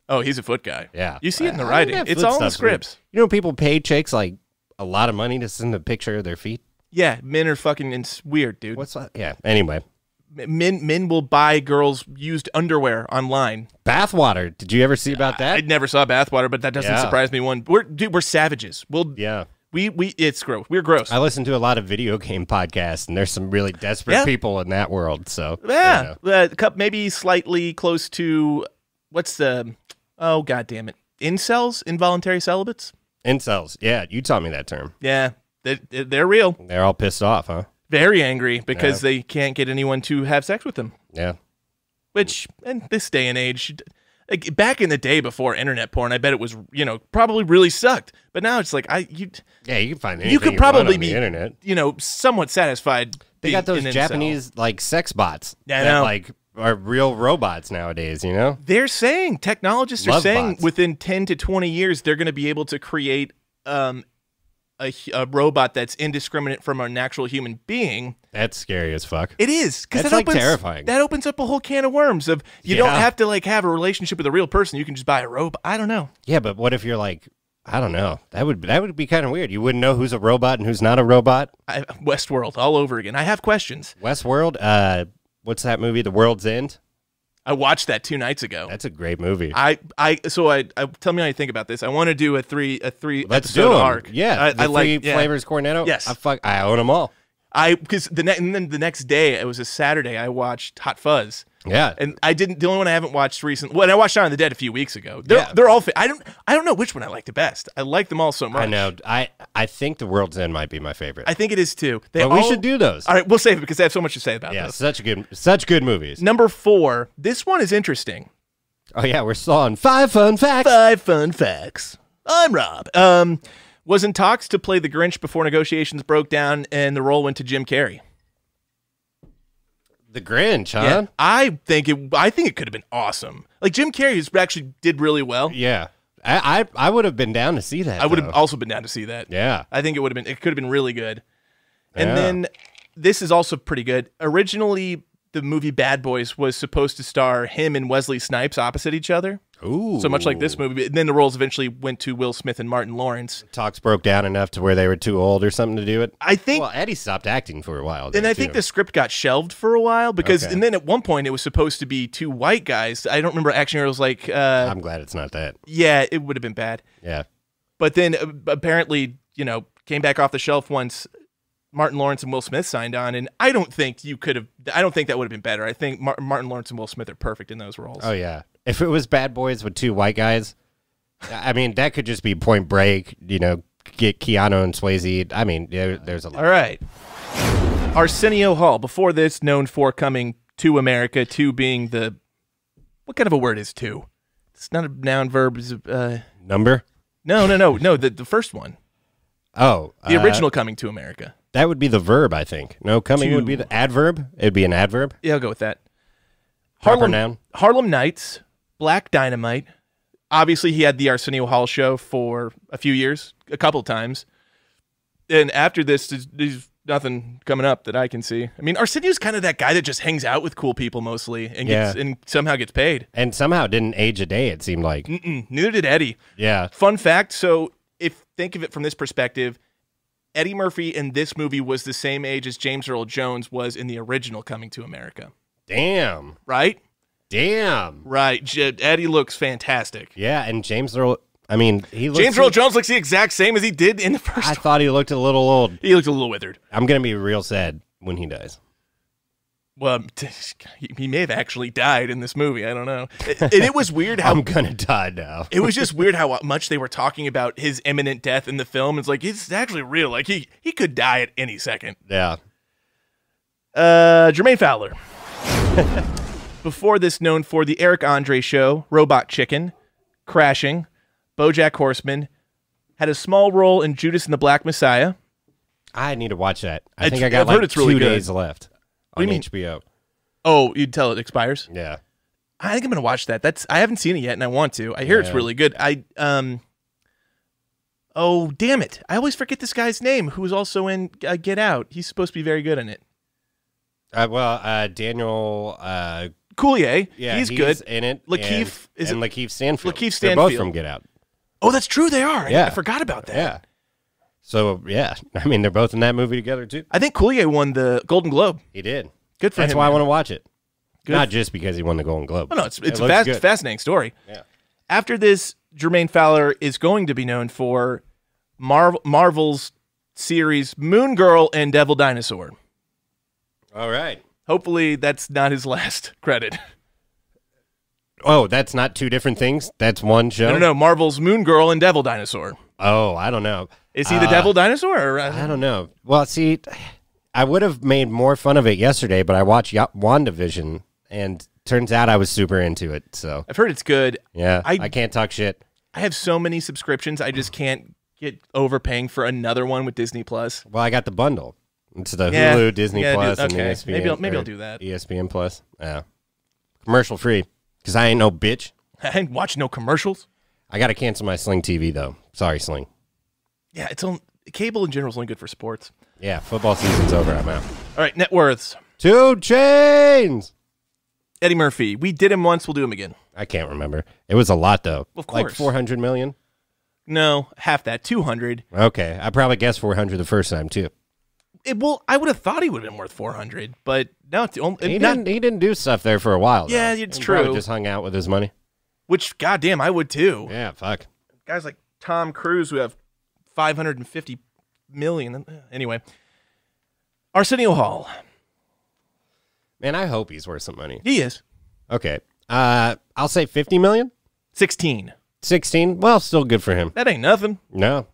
Oh, he's a foot guy. Yeah. You see it in the I writing. think that It's foot all in the stuff's weird. scripts. You know, people pay chicks like a lot of money to send a picture of their feet. Yeah, men are fucking weird, dude. What's that? Yeah. Anyway, Men will buy girls' used underwear online. bathwater. Did you ever see about that? I never saw bathwater, but that doesn't Yeah. surprise me one. We're savages. Yeah. It's gross. We're gross. I listen to a lot of video game podcasts, and there's some really desperate Yeah. people in that world. So Yeah, you know. maybe slightly close to what's the? Oh, god damn it! Incels, involuntary celibates. Incels. Yeah, you taught me that term. Yeah, they're real. They're all pissed off, huh? Very angry because they can't get anyone to have sex with them. Yeah. Which, in this day and age, like, back in the day before internet porn, I bet it was, probably really sucked. But now it's like Yeah, you can find anything you could want probably on be, the internet. somewhat satisfied. They got being those an incel. Japanese like sex bots Yeah, I that know. like are real robots nowadays. You know. They're saying, technologists are Love saying bots. within 10 to 20 years, they're going to be able to create a robot that's indiscriminate from an actual human being. That's scary as fuck. It is, because That's, like, terrifying. That opens up a whole can of worms of you don't Yeah. have to like have a relationship with a real person. You can just buy a robot. I don't know. Yeah, but what if you're like, I don't know. That would be kind of weird. You wouldn't know who's a robot and who's not a robot. Westworld all over again. I have questions. Westworld. What's that movie? The World's End. I watched that 2 nights ago. That's a great movie. I tell me how you think about this. I want to do a three Let's episode do 'em. arc. Yeah, I the like three flavors cornetto. Yes. I own them all. Because and then the next day, it was a Saturday, I watched Hot Fuzz. Yeah, And the only one I haven't watched recently. Well, I watched Shaun of the Dead a few weeks ago. Yeah. They're all. I don't know which one I like the best. I like them all so much. I know. I think The World's End might be my favorite. I think it is too. But we should do those. All right, we'll save it because I have so much to say about Yeah, this. such good movies. Number 4. This one is interesting. Oh yeah, we're still on 5 fun facts. 5 fun facts. I'm Rob. Was in talks to play the Grinch before negotiations broke down and the role went to Jim Carrey. The Grinch, huh? Yeah, I think it could have been awesome. Like Jim Carrey actually did really well. Yeah. I would have been down to see that. I would have though. also been down to see that. Yeah. I think it could have been really good. And Yeah. then this is also pretty good. Originally, the movie Bad Boys was supposed to star him and Wesley Snipes opposite each other. Ooh. So much like this movie. And then the roles eventually went to Will Smith and Martin Lawrence. Talks broke down enough to where they were too old or something to do it. I think, Well, Eddie stopped acting for a while. and there, I think too. the script got shelved for a while because, Okay. and then at one point it was supposed to be 2 white guys. I don't remember action heroes like, I'm glad it's not that. yeah, it would have been bad. Yeah. But then apparently, came back off the shelf once Martin Lawrence and Will Smith signed on, and I don't think that would have been better. I think Martin Lawrence and Will Smith are perfect in those roles. Oh yeah. If it was Bad Boys with 2 white guys, I mean that could just be Point Break. Get Keanu and Swayze. I mean, there's a lot. All right. Arsenio Hall, before this, known for coming to America, to being what kind of a word is to? It's not a noun verb. It's Number? no, the first one. Oh, The original coming to America. That would be the verb, I think. No, coming To. would be the adverb. It'd be an adverb. Yeah, I'll go with that. Proper noun. Harlem Nights, Black Dynamite, Obviously, he had the Arsenio Hall show for a few years, a couple times. And after this, there's nothing coming up that I can see. I mean, Arsenio's kind of that guy that just hangs out with cool people mostly and somehow gets paid. And somehow didn't age a day, it seemed like. Neither did Eddie. Yeah. Fun fact, so think of it from this perspective, Eddie Murphy in this movie was the same age as James Earl Jones was in the original Coming to America. Damn. Right? Damn. Right. Eddie looks fantastic. Yeah, and James Earl, I mean, James Earl Jones looks the exact same as he did in the first I one. thought he looked a little old. He looked a little withered. I'm going to be real sad when he dies. Well, he may have actually died in this movie. I don't know. And it was weird how... I'm going to die now. It was just weird how much they were talking about his imminent death in the film. It's like, it's actually real. Like, he could die at any second. Yeah. Jermaine Fowler. Before this, known for The Eric Andre Show, Robot Chicken, Crashing, BoJack Horseman, had a small role in Judas and the Black Messiah. I need to watch that. I think I've I got heard like it's really 2 good. days left What on do you mean? HBO. Oh, you'd tell it expires? Yeah. I think I'm gonna watch that. I haven't seen it yet, and I want to. I hear it's really good. Oh, damn it! I always forget this guy's name, who was also in Get Out. He's supposed to be very good in it. Daniel Coulier. yeah, he's good in it. Lakeith and Lakeith Stanfield. Lakeith They're both Stanfield. from Get Out. Oh, that's true. They are. Yeah. I forgot about that. Yeah. So, yeah. I mean, they're both in that movie together, too. I think Coulier won the Golden Globe. He did. Good for him. That's why I want to watch it. Good. Not just because he won the Golden Globe. Oh, no, it's It a looks good. fascinating story. Yeah. After this, Jermaine Fowler is going to be known for Marvel's series Moon Girl and Devil Dinosaur. All right. Hopefully, that's not his last credit. Oh, that's not 2 different things? That's one show? No. Marvel's Moon Girl and Devil Dinosaur. Oh, I don't know. Is he the Devil Dinosaur? Or, I don't know. Well, see, I would have made more fun of it yesterday, but I watched WandaVision, and turns out I was super into it. So I've heard it's good. yeah, I I can't talk shit. I have so many subscriptions, I just can't get overpaying for another one with Disney Plus. Well, I got the bundle. It's the Yeah. Hulu, Disney Yeah, Plus, and okay. ESPN. Maybe or I'll do that. ESPN Plus. Yeah, commercial free because I ain't no bitch. I ain't watch no commercials. I got to cancel my Sling TV though. Sorry, Sling. Yeah, cable in general is only good for sports. Yeah, football season's over. I'm out. All right, net worths. 2 Chainz. Eddie Murphy. We did him once. We'll do him again. I can't remember. It was a lot though. Of Like course. 400 million. No, half that. 200. Okay, I probably guessed 400 the first time too. I would have thought he would have been worth 400, but no, it's only He didn't do stuff there for a while. Though. Yeah, it's He true. probably just hung out with his money. Which, goddamn, I would too. Yeah, fuck. Guys like Tom Cruise who have 550 million. Anyway, Arsenio Hall. Man, I hope he's worth some money. He is. Okay, I'll say 50 million. 16. 16. Well, still good for him. That ain't nothing. No.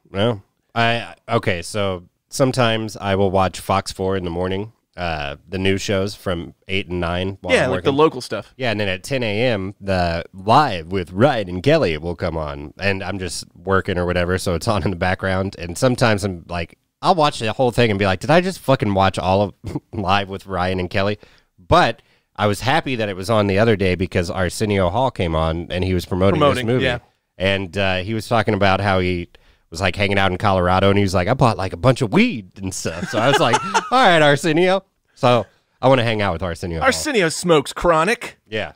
Okay, so sometimes I will watch Fox 4 in the morning, the news shows from 8 and 9 while Yeah, I'm like the working. local stuff. Yeah, and then at 10 a.m., the Live with Wright and Kelly will come on, and I'm just working or whatever, so it's on in the background, and sometimes I'm like, I'll watch the whole thing and be like, did I just fucking watch all of Live with Ryan and Kelly? But I was happy that it was on the other day because Arsenio Hall came on, and he was promoting this movie. Yeah. And he was talking about how he was like hanging out in Colorado, and he was like, I bought like a bunch of weed and stuff. So I was like, all right, Arsenio. So I want to hang out with Arsenio Hall. Arsenio smokes chronic. Yeah.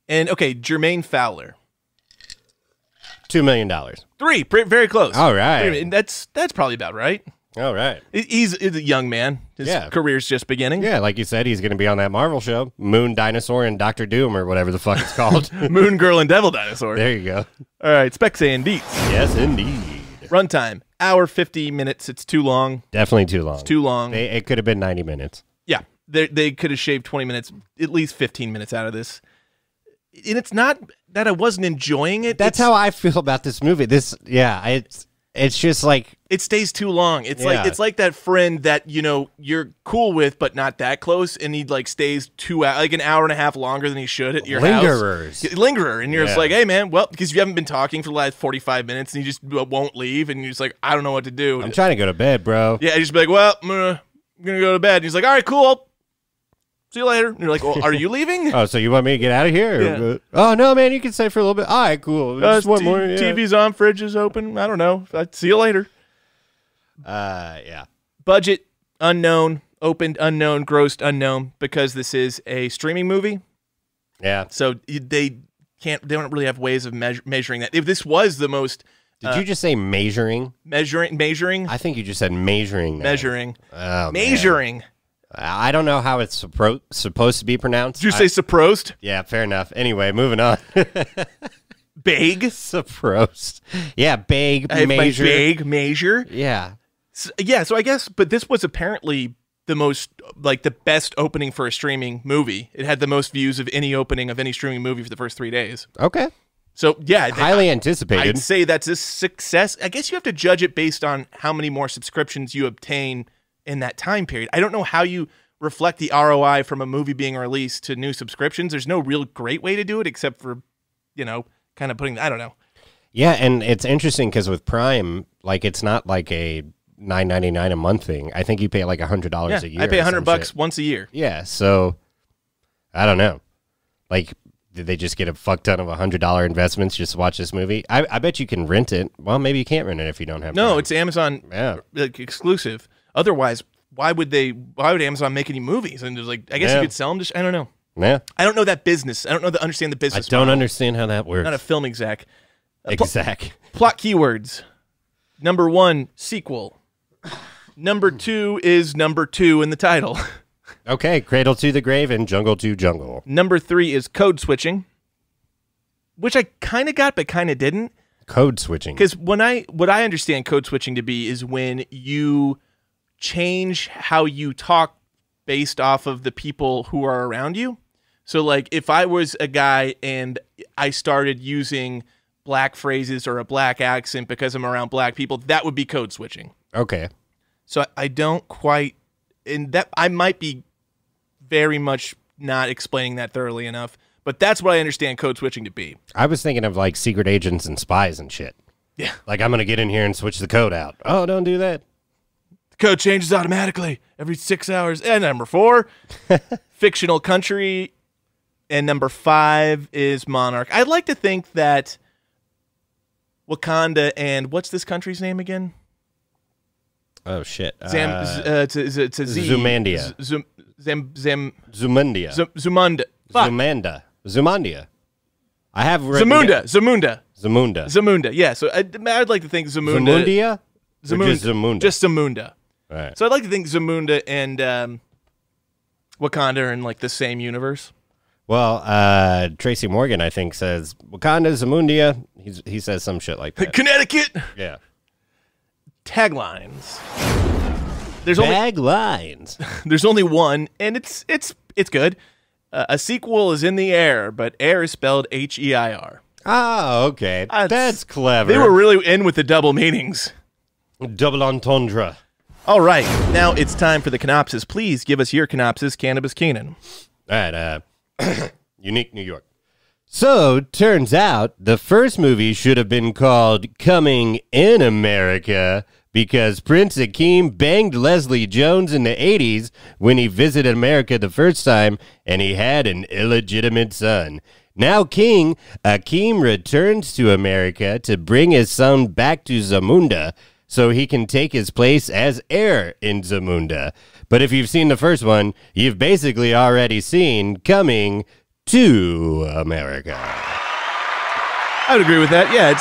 And, okay, Jermaine Fowler. $2 million. 3. Very close. All right. And that's probably about right. All right. He's a young man. His career's just beginning. Yeah, like you said, he's going to be on that Marvel show, Moon Dinosaur and Doctor Doom or whatever the fuck it's called. Moon Girl and Devil Dinosaur. There you go. All right, specs and beats. Yes, indeed. Runtime, hour 50 minutes. It's too long. Definitely too long. Too long. It could have been 90 minutes. Yeah, they could have shaved 20 minutes, at least 15 minutes out of this. And it's not that I wasn't enjoying it. That's how I feel about this movie. It's just like it stays too long. It's like that friend that you're cool with, but not that close, and he like stays like an hour and a half longer than he should at your lingerers. house. Lingerer, and you're just like, hey man, well, because you haven't been talking for the last 45 minutes, and you just won't leave, and you're just like, I don't know what to do. I'm trying to go to bed, bro. Yeah, you just be like, well, I'm gonna go to bed. And he's like, all right, cool. See you later. And you're like, well, are you leaving? Oh, so you want me to get out of here? Yeah. Oh, no, man, you can stay for a little bit. All right, cool. Just one more. Yeah. TV's on, fridge is open. I don't know. See you later. Yeah. Budget, unknown. Opened, unknown. Grossed, unknown. Because this is a streaming movie. Yeah. So they don't really have ways of measuring that. If this was the most... Did you just say measuring? Measuring? I think you just said measuring. Measuring. Oh, measuring. Man. I don't know how it's supposed to be pronounced. Did you say supposed? Yeah, fair enough. Anyway, moving on. Big? Supposed. Yeah, big, measure. Big, measure? Yeah. So I guess, but this was apparently the most, like, the best opening for a streaming movie. It had the most views of any opening of any streaming movie for the first 3 days. Okay. So, yeah. Highly anticipated. I'd say that's a success. I guess you have to judge it based on how many more subscriptions you obtain in that time period. I don't know how you reflect the ROI from a movie being released to new subscriptions. There's no real great way to do it except for, kind of putting, I don't know. Yeah, and it's interesting because with Prime, like, it's not like a $9.99 a month thing. I think you pay like $100 a year. I pay $100 once a year. Yeah, so I don't know. Like, did they just get a fuck ton of $100 investments just to watch this movie? I bet you can rent it. Well, maybe you can't rent it if you don't have No, Prime. it's Amazon exclusive. Otherwise, why would Amazon make any movies? And there's like, I guess you could sell them. I don't know. Yeah. I don't know that business. I don't understand the business. I don't model. understand how that works. I'm not a film exec. Plot keywords. Number 1, sequel. Number 2 is number 2 in the title. Okay, Cradle to the Grave and Jungle to Jungle. Number 3 is code switching, which I kind of got but kind of didn't. Code switching. Because what I understand code switching to be is when you change how you talk based off of the people who are around you. So, like, if I was a guy and I started using black phrases or a black accent because I'm around black people, that would be code switching. Okay. So I don't quite, and that I might be very much not explaining that thoroughly enough, but that's what I understand code switching to be. I was thinking of like secret agents and spies and shit. Yeah. Like, I'm going to get in here and switch the code out. Oh, don't do that. Code changes automatically every 6 hours. And number 4, fictional country. And number 5 is monarch. I'd like to think that Wakanda and what's this country's name again? Oh, shit. It's a Z. Zumandia. Zumundia. Zumunda. Zumanda. Zumandia. I have Zamunda. Yeah, so I'd like to think Zamunda. Zamundia? Zamunda. Just Zamunda? Just Zamunda. All right. So I'd like to think Zamunda and Wakanda are in like the same universe. Well, Tracy Morgan, I think, says Wakanda, Zamundia. He says some shit like that. Connecticut. Yeah. Taglines. There's only one, and it's good. A sequel is in the air, but air is spelled H-E-I-R. Oh, okay. That's clever. They were really in with the double meanings. Double entendre. All right, now it's time for the canopsis. Please give us your canopsis, Cannabis Keenan. All right, Unique New York. So, turns out the first movie should have been called Coming in America because Prince Akeem banged Leslie Jones in the 80s when he visited America the first time and he had an illegitimate son. Now King Akeem returns to America to bring his son back to Zamunda so he can take his place as heir in Zamunda. But if you've seen the first one, you've basically already seen Coming to America. I would agree with that. Yeah,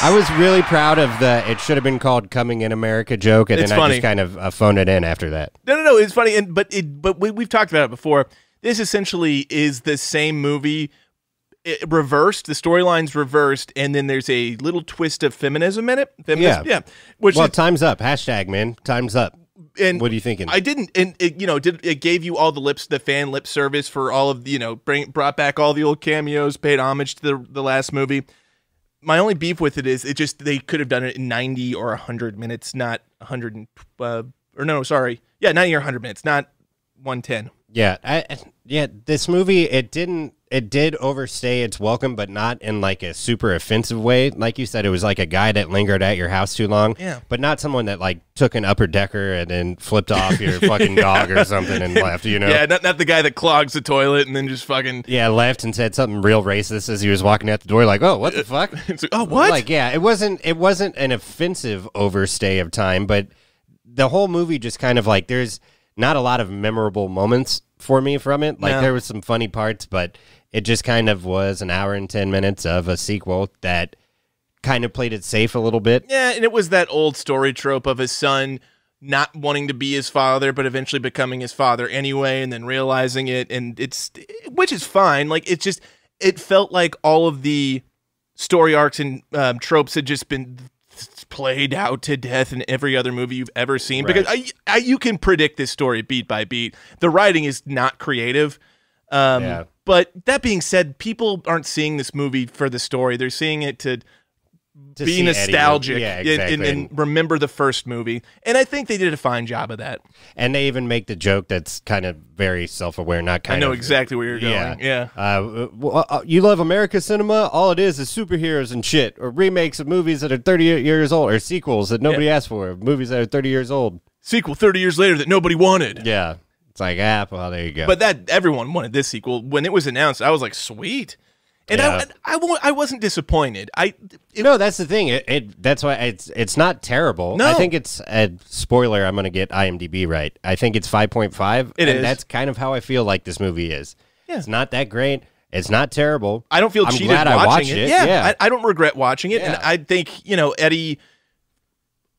I was really proud of the "it should have been called Coming in America" joke, and then I just kind of phoned it in after that. No, it's funny, but we've talked about it before. This essentially is the same movie reversed. The storyline's reversed, and then there's a little twist of feminism in it. Yeah. Time's up. Hashtag, man. Time's up. And what are you thinking? I didn't, and it gave you all the fan lip service for all of brought back all the old cameos, paid homage to the last movie. My only beef with it is they could have done it in 90 or 100 minutes, not 100 90 or 100 minutes, not 110. Yeah, this movie, it didn't it did overstay its welcome, but not in like a super offensive way. Like you said, it was like a guy that lingered at your house too long. Yeah. But not someone that like took an upper decker and then flipped off your fucking dog or something and left, you know? Yeah, not the guy that clogs the toilet and then just fucking... Yeah, left and said something real racist as he was walking out the door, like, oh, what the fuck? It's like, oh, what? Like, yeah, it wasn't an offensive overstay of time, but the whole movie just kind of like, there's not a lot of memorable moments for me from it. Like, there was some funny parts, but it just kind of was an hour and 10 minutes of a sequel that kind of played it safe a little bit. Yeah, and it was that old story trope of his son not wanting to be his father, but eventually becoming his father anyway, and then realizing it, and which is fine. Like, it felt like all of the story arcs and tropes had just been played out to death in every other movie you've ever seen. Right. Because you can predict this story beat by beat. The writing is not creative. But that being said, people aren't seeing this movie for the story. They're seeing it to be nostalgic and remember the first movie. And I think they did a fine job of that. And they even make the joke that's kind of very self-aware, not kind of... I know exactly where you're going. Yeah. You love American cinema? All it is superheroes and shit, or remakes of movies that are 30 years old, or sequels that nobody asked for, movies that are 30 years old. Sequel 30 years later that nobody wanted. Yeah. It's like, well, there you go. But that everyone wanted this sequel. When it was announced, I was like, sweet. And I wasn't disappointed. No, that's the thing. That's why it's not terrible. No. I think it's a spoiler. I'm going to get IMDb right. I think it's 5.5. It is. That's kind of how I feel like this movie is. Yeah. It's not that great. It's not terrible. I don't feel cheated glad watching I watched it. Yeah. I don't regret watching it. Yeah. And I think, Eddie...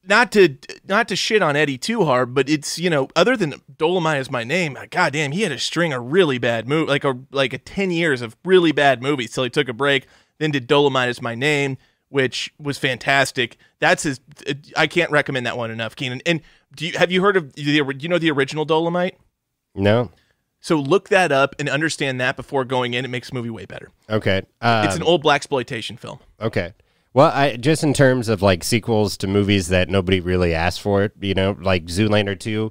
Not to shit on Eddie too hard, but it's, other than Dolomite Is My Name, goddamn, he had a string of really bad movies, like a 10 years of really bad movies till he took a break, then did Dolomite Is My Name, which was fantastic. That's I can't recommend that one enough, Keenan. And have you heard of the original Dolomite? No. So look that up and understand that before going in. It makes the movie way better. Okay. It's an old blaxploitation film. Okay. Well, just in terms of like sequels to movies that nobody really asked for, like Zoolander 2,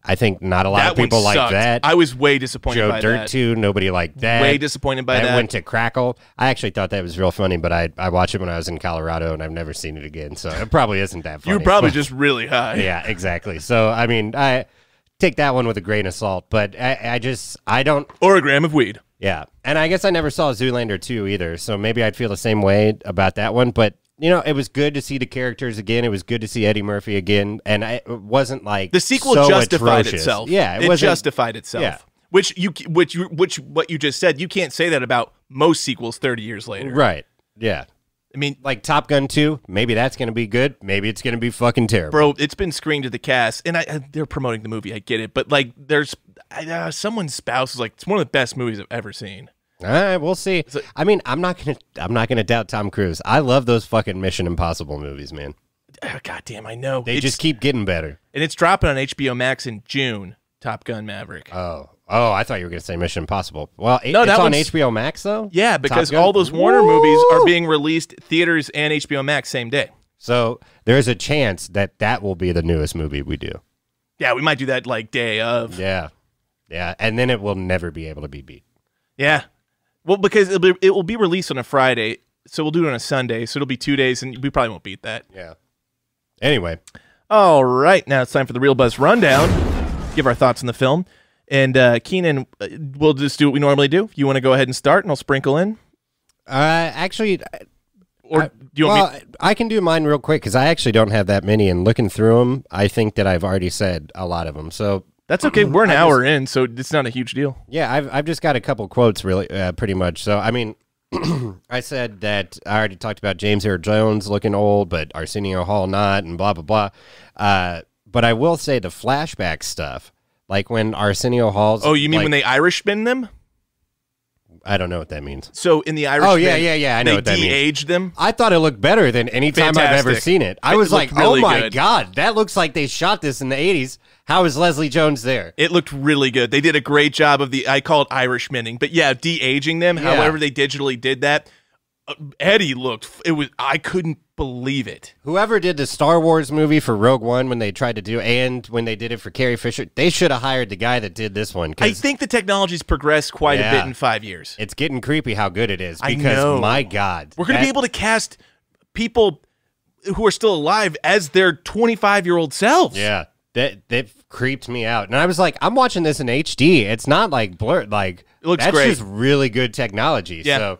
I think not a lot of people like that. I was way disappointed by that. Joe Dirt 2, nobody liked that. Way disappointed by that. That went to Crackle. I actually thought that was real funny, but I watched it when I was in Colorado, and I've never seen it again, so it probably isn't that funny. You were probably just really high. Yeah, exactly. So, I mean, I take that one with a grain of salt, but I don't... Or a gram of weed. Yeah, and I guess I never saw Zoolander 2 either, so maybe I'd feel the same way about that one, but... it was good to see the characters again. It was good to see Eddie Murphy again, and it wasn't like the sequel so justified atrocious. itself. Yeah, it justified itself. Yeah. Which what you just said, you can't say that about most sequels 30 years later. Right. Yeah. I mean, like Top Gun 2, maybe that's going to be good. Maybe it's going to be fucking terrible. Bro, it's been screened to the cast, and they're promoting the movie. I get it, but like, there's someone's spouse is like, it's one of the best movies I've ever seen. All right, we'll see. I mean, I'm not gonna doubt Tom Cruise. I love those fucking Mission Impossible movies, man. God damn, I know. They just keep getting better. And it's dropping on HBO Max in June. Top Gun Maverick. Oh, I thought you were gonna say Mission Impossible. Well, no, it's on one's... HBO Max though. Yeah, because all those Warner movies are being released theaters and HBO Max same day. So there's a chance that will be the newest movie we do. Yeah, we might do that like day of. Yeah, and then it will never be able to be beat. Yeah. Well, because it will be released on a Friday, so we'll do it on a Sunday, so it'll be 2 days, and we probably won't beat that. Yeah. Anyway. All right, now it's time for the Real Buzz Rundown. Give our thoughts on the film. And Keenan, we'll just do what we normally do. You want to go ahead and start, and I'll sprinkle in? Actually... Or do you want me... I can do mine real quick, because I actually don't have that many, and looking through them, I think that I've already said a lot of them, so... That's okay. We're an hour in, so it's not a huge deal. Yeah, I've just got a couple quotes, really, pretty much. So, I mean, I said that I already talked about James Earl Jones looking old, but Arsenio Hall not, and blah, blah, blah. But I will say the flashback stuff, like when Arsenio Hall's... Oh, you mean when they Irishman them? I don't know what that means. So in the Irishman... Oh, yeah, I know what that means. They de-aged them? I thought it looked better than any time I've ever seen it. I was like, really oh my God, that looks like they shot this in the 80s. How is Leslie Jones there? It looked really good. They did a great job of I call it Irishmaning, but yeah, de-aging them, however they digitally did that. Eddie looked, I couldn't believe it. Whoever did the Star Wars movie for Rogue One when they tried to do, and when they did it for Carrie Fisher, they should have hired the guy that did this one. I think the technology's progressed quite a bit in 5 years. It's getting creepy how good it is. I Because, know. my God. We're going to be able to cast people who are still alive as their 25-year-old selves. Yeah. That creeped me out. And I was like, I'm watching this in HD. It's not like blurred. Like, it looks that's great. just really good technology. Yeah. So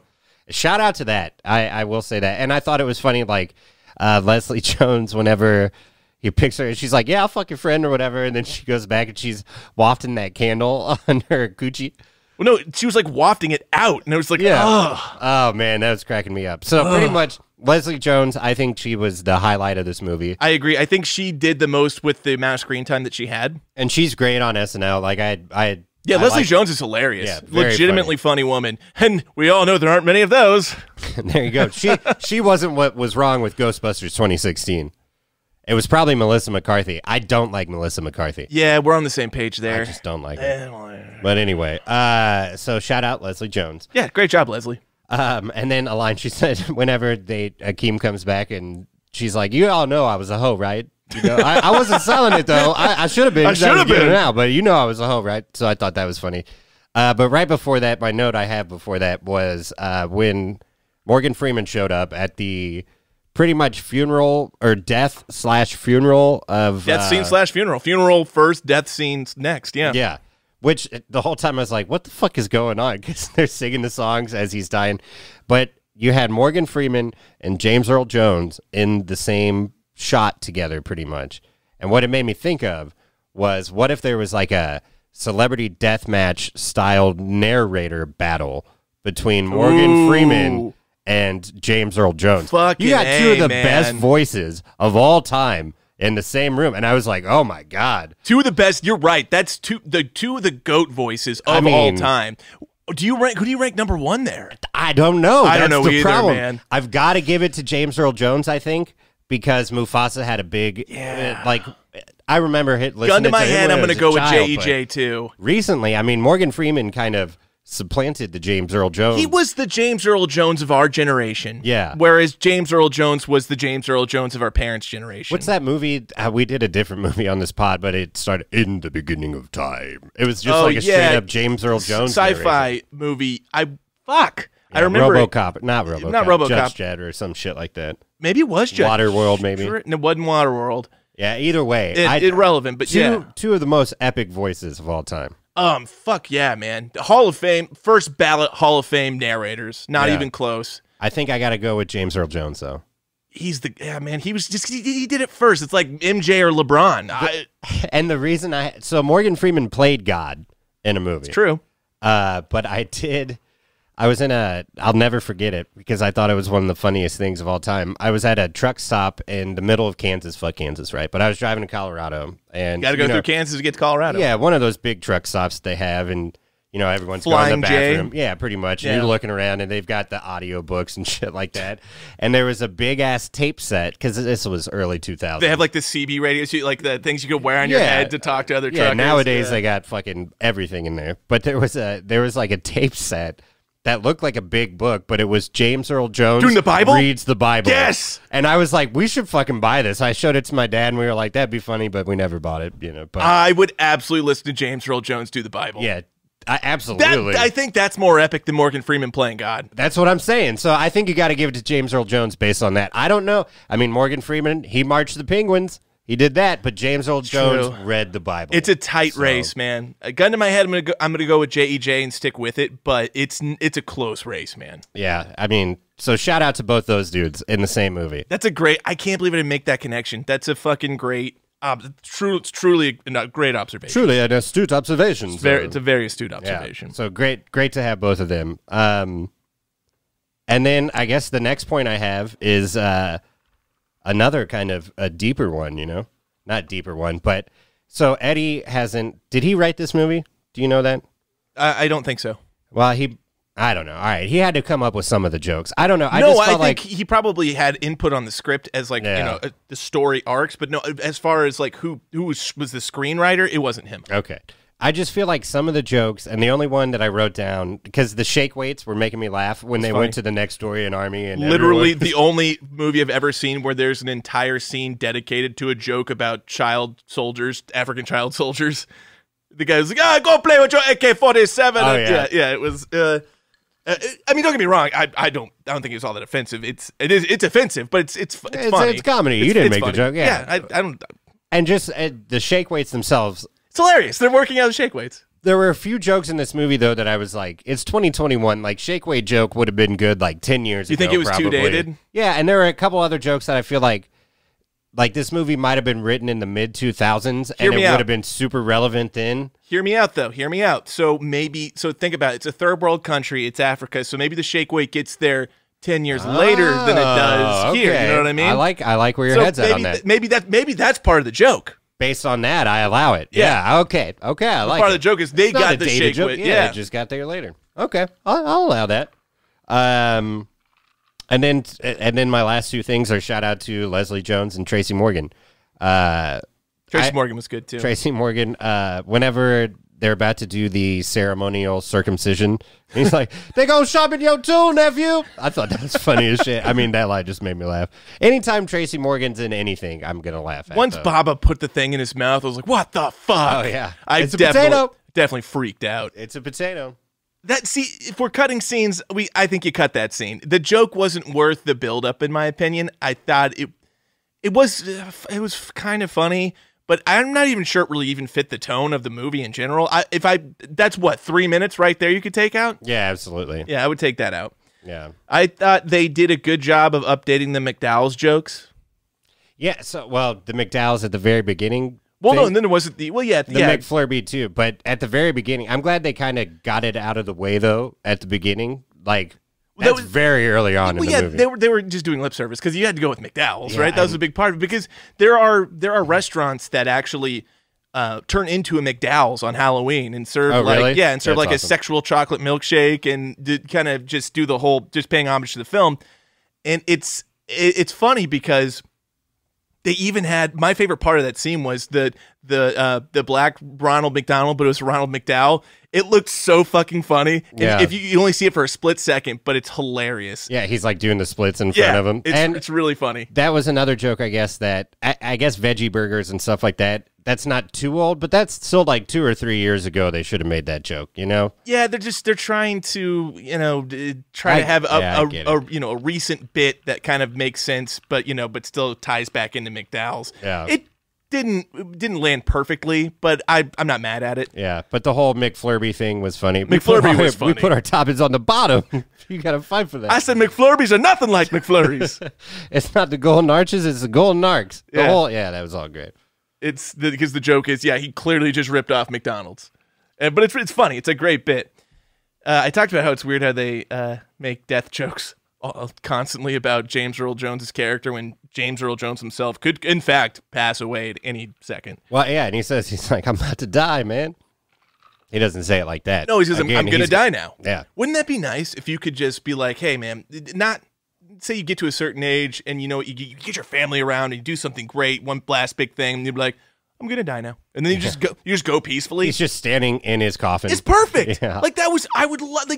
shout out to that. I will say that. And I thought it was funny, like, Leslie Jones, whenever he picks her, she's like, yeah, I'll fuck your friend or whatever. And then she goes back and she's wafting that candle on her coochie. Well, no, she was like wafting it out. And it was like, ugh. Oh, man, that was cracking me up. So pretty much, Leslie Jones, I think she was the highlight of this movie. I agree. I think she did the most with the amount of screen time that she had. And she's great on SNL. Like, Yeah, Leslie Jones is hilarious. Yeah, very legitimately funny woman. And we all know there aren't many of those. There you go. She wasn't what was wrong with Ghostbusters 2016. It was probably Melissa McCarthy. I don't like Melissa McCarthy. Yeah, we're on the same page there. I just don't like her. But anyway, so shout out Leslie Jones. Yeah, great job, Leslie. And then a line she said whenever Akeem comes back and she's like, you all know I was a hoe, right? You know, I wasn't selling it, though. I should have been. I should have been. Now, but you know I was a hoe, right? So I thought that was funny. But right before that, my note I have before that was when Morgan Freeman showed up at the pretty much funeral or death/funeral of... Death scene/funeral. Funeral first, death scenes next, yeah. Yeah. Which the whole time I was like, what the fuck is going on? Because they're singing the songs as he's dying. But you had Morgan Freeman and James Earl Jones in the same shot together pretty much. And what it made me think of was, what if there was like a celebrity deathmatch style narrator battle between Morgan Freeman and James Earl Jones? Fucking you got two of the man. best voices of all time in the same room, and I was like, oh my God. Two of the best, you're right. That's two of the GOAT voices of all time. Who do you rank number one there? I don't know. I don't That's know the either, problem. man. I've got to give it to James Earl Jones, I think, because Mufasa had a big, like, I remember listening Gun to my him head, when I'm I going was to go a with child, J.E.J. but too. Recently, I mean, Morgan Freeman kind of supplanted the James Earl Jones. He was the James Earl Jones of our generation. Yeah. Whereas James Earl Jones was the James Earl Jones of our parents' generation. What's that movie? We did a different movie on this pod, but it started in the beginning of time. It was just like a straight up James Earl Jones sci-fi narration. movie. I Yeah, remember RoboCop, not RoboCop, Not RoboCop. Judge Dredd or some shit like that. Maybe it was Judge Waterworld, maybe. No, it wasn't Waterworld. Yeah, either way, Irrelevant, but two of the most epic voices of all time. Fuck yeah, man. Hall of Fame, first ballot Hall of Fame narrators. Not Yeah. even close. I think I got to go with James Earl Jones, though. He did it first. It's like MJ or LeBron. And the reason so Morgan Freeman played God in a movie. It's true. But I was I'll never forget it because I thought it was one of the funniest things of all time. I was at a truck stop in the middle of Kansas, fuck Kansas, right? But I was driving to Colorado and Got to go through Kansas to get to Colorado. Yeah, one of those big truck stops they have, and everyone's Flying going to the J. bathroom. Yeah, pretty much. And Yeah. you're looking around, and they've got the audio books and shit like that. And there was a big ass tape set because this was early 2000s. They have like the CB radios, like the things you could wear on your head to talk to other Yeah, truckers. nowadays they got fucking everything in there. But there was like a tape set that looked like a big book, but it was James Earl Jones Doing the Bible? reads the Bible. Yes! And I was like, we should fucking buy this. I showed it to my dad, and we were like, that'd be funny, but we never bought it. But I would absolutely listen to James Earl Jones do the Bible. yeah, absolutely. I think that's more epic than Morgan Freeman playing God. That's what I'm saying. So I think you got to give it to James Earl Jones based on that. I don't know. I mean, Morgan Freeman, he marched the Penguins. He did that, but James Earl Jones read the Bible. It's a tight race, man. A gun to my head, I'm gonna go with J.E.J. and stick with it, but it's a close race, man. Yeah, I mean, so shout out to both those dudes in the same movie. That's a great. I can't believe I didn't make that connection. That's a fucking great. It's truly a great observation. Truly an astute observation. It's a very astute observation. Yeah. So great to have both of them. And then I guess the next point I have is another kind of a deeper one, not deeper one, but so Eddie did he write this movie? Do you know that? I don't think so. Well, I don't know. All right. He had to come up with some of the jokes. I don't know. I think he probably had input on the script as the story arcs, but no, as far as like who was the screenwriter, it wasn't him. Okay. I just feel like some of the jokes, and the only one that I wrote down, because the shake weights were making me laugh when they went to the Nextorian army. And literally the only movie I've ever seen where there's an entire scene dedicated to a joke about child soldiers, African child soldiers. The guy's like, go play with your AK-47. Oh, yeah. Yeah, it was... I mean, don't get me wrong. I don't think it was all that offensive. It's offensive, but it's funny. It's comedy. You didn't make funny. the joke. Yeah, I don't... And just the shake weights themselves... It's hilarious. They're working out the shake weights. There were a few jokes in this movie, though, that I was like, it's 2021. Like, shake weight joke would have been good like 10 years ago. You think it was probably. too dated? Yeah, and there were a couple other jokes that I feel like this movie might have been written in the mid-2000s, and it would have been super relevant then. Hear me out, though. Hear me out. So think about it. It's a third world country. It's Africa. So maybe the shake weight gets there 10 years later than it does here. You know what I mean? I like where your head's at on that. Maybe that's part of the joke. Based on that, I allow it. Yeah. Okay. I like it. Part of the joke is they got the shake joke. weight. Yeah, they just got there later. Okay, I'll allow that. And then my last two things are shout out to Leslie Jones and Tracy Morgan. Tracy Morgan was good too. Tracy Morgan, whenever they're about to do the ceremonial circumcision, he's like, "They go shopping yo too, nephew." I thought that was funny as shit. I mean, that line just made me laugh. Anytime Tracy Morgan's in anything, I'm gonna laugh at. Once Baba put the thing in his mouth, I was like, "What the fuck?" Oh yeah, it's a potato. Definitely freaked out. It's a potato. If we're cutting scenes, I think you cut that scene. The joke wasn't worth the buildup, in my opinion. I thought it was kind of funny. But I'm not even sure it really even fit the tone of the movie in general. That's what, 3 minutes right there you could take out? Yeah, absolutely. Yeah, I would take that out. Yeah. I thought they did a good job of updating the McDowell's jokes. Yeah, the McDowell's at the very beginning. Well, no, and then there wasn't the McFlurby too. But at the very beginning, I'm glad they kind of got it out of the way, though, at the beginning. Like, that was very early on in the movie. They were just doing lip service because you had to go with McDowell's, right? That was a big part of it because there are restaurants that actually turn into a McDowell's on Halloween and serve awesome. A sexual chocolate milkshake and kind of just do the whole just paying homage to the film. And it's funny because they even had, my favorite part of that scene was the black Ronald McDonald, but it was Ronald McDowell. It looked so fucking funny. Yeah. If you only see it for a split second, but it's hilarious. Yeah, he's like doing the splits in front of him. It's really funny. That was another joke, I guess, that I guess veggie burgers and stuff like that, that's not too old, but that's still like 2 or 3 years ago they should have made that joke, you know? Yeah, they're trying to, to have a recent bit that kind of makes sense, but still ties back into McDowell's. Yeah. It didn't land perfectly, but I'm not mad at it. Yeah, but the whole McFlurby thing was funny. McFlurby was funny. We put our toppings on the bottom. You got to fight for that. I said McFlurbies are nothing like McFlurries. It's not the golden arches, it's the golden arcs. That was all great. It's because the joke is, he clearly just ripped off McDonald's. But it's funny. It's a great bit. I talked about how it's weird how they make death jokes constantly about James Earl Jones' character when James Earl Jones himself could, in fact, pass away at any second. Well, yeah, and he's like, I'm about to die, man. He doesn't say it like that. No, he says, I'm going to die now. Yeah. Wouldn't that be nice if you could just be like, hey, man, not say you get to a certain age and, you get your family around and you do something great, one last big thing, and you'd be like, I'm gonna die now, and then you just go peacefully. He's just standing in his coffin. It's perfect. Yeah. Like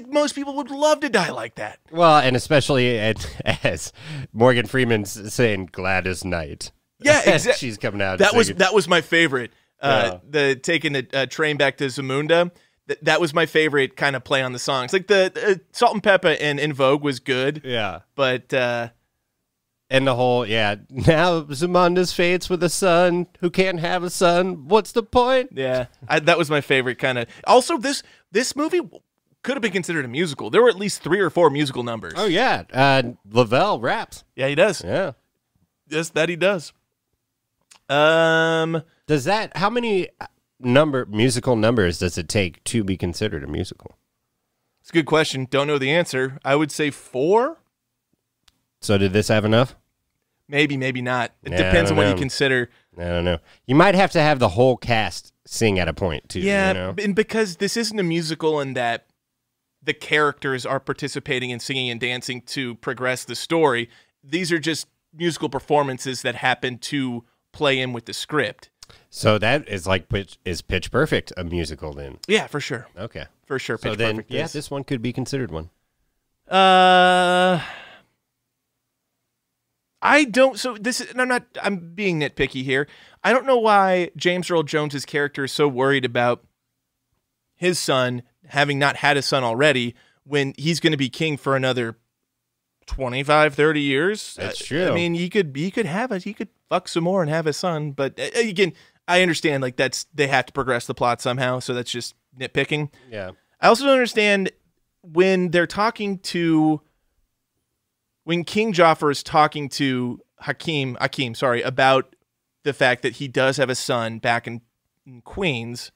most people would love to die like that. Well, and especially as Morgan Freeman's saying Gladys Knight. Yeah, exactly. She's coming out. That was my favorite. The taking the train back to Zamunda. That was my favorite kind of play on the songs. Like the Salt and Pepper and In Vogue was good. Yeah, but. And the whole, now Zamunda's fates with a son who can't have a son. What's the point? Yeah, that was my favorite kind of. Also, this movie could have been considered a musical. There were at least 3 or 4 musical numbers. Oh, yeah. Lavelle raps. Yeah, he does. Yeah. Yes, that he does. How many musical numbers does it take to be considered a musical? It's a good question. Don't know the answer. I would say 4. So did this have enough? Maybe, maybe not. It depends on what you consider. I don't know. You might have to have the whole cast sing at a point, too. Yeah, and because this isn't a musical in that the characters are participating in singing and dancing to progress the story, these are just musical performances that happen to play in with the script. So that is like Pitch Perfect a musical then? Yeah, for sure. Okay. For sure. So Pitch then, Perfect yeah, is. this one could be considered one. I don't. So this is. And I'm being nitpicky here. I don't know why James Earl Jones's character is so worried about his son having not had a son already when he's going to be king for another 25, 30 years. That's true. I mean, he could fuck some more and have a son. But again, I understand like they have to progress the plot somehow. So that's just nitpicking. Yeah. I also don't understand when they're talking to. When King Joffrey is talking to Hakeem, about the fact that he does have a son back in Queens,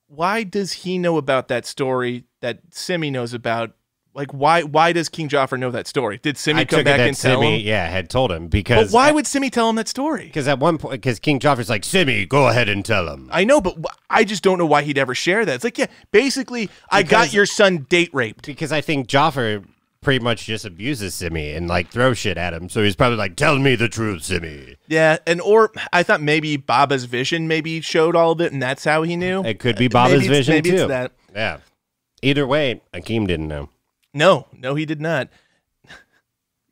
why does he know about that story that Simi knows about? Like, why does King Joffrey know that story? Did Simi come back and tell him? Yeah, had told him because. But why would Simi tell him that story? Because at one point, because King Joffrey's like, Simi, go ahead and tell him. I know, but I just don't know why he'd ever share that. It's like, yeah, basically, I got your son date raped. Because I think Joffrey pretty much just abuses Simi and like throws shit at him. So he's probably like, tell me the truth, Simi. Yeah, or I thought maybe Baba's vision maybe showed all of it, and that's how he knew. It could be Baba's vision maybe too. It's that. Yeah. Either way, Hakeem didn't know. No, he did not.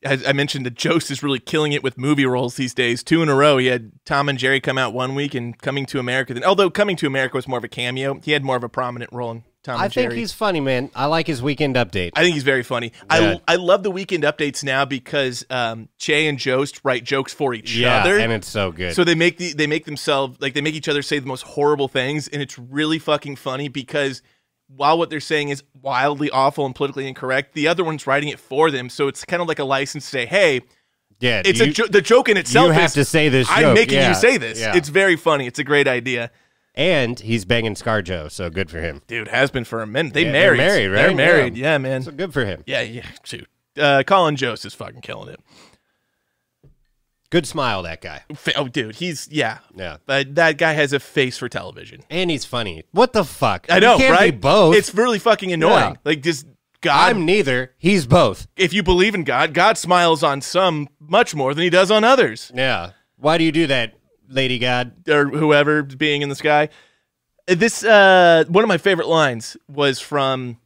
I mentioned that Jost is really killing it with movie roles these days. 2 in a row. He had Tom and Jerry come out one week and Coming to America. Although Coming to America was more of a cameo, he had more of a prominent role in Tom and Jerry. I think he's funny, man. I like his Weekend Update. I think he's very funny. Yeah. I love the Weekend Updates now because Che and Jost write jokes for each other. And it's so good. So they make themselves like they make each other say the most horrible things, and it's really fucking funny because while what they're saying is wildly awful and politically incorrect, the other one's writing it for them. So it's kind of like a license to say, hey, yeah, it's the joke in itself. You have to say this joke. I'm making Yeah. you say this. Yeah. It's very funny. It's a great idea. And he's banging ScarJo, so good for him. Dude, has been for a minute. They're They're married. married, right? They're married. Yeah, man. So good for him. Yeah, shoot. Colin Jost is fucking killing it. Good smile, that guy. Oh, dude, Yeah. But that guy has a face for television. And he's funny. What the fuck? I know, You can't right? be both. It's really fucking annoying. Yeah. Like, just God. I'm neither. He's both. If you believe in God, God smiles on some much more than he does on others. Yeah. Why do you do that, Lady God? Or whoever being in the sky. This one of my favorite lines was from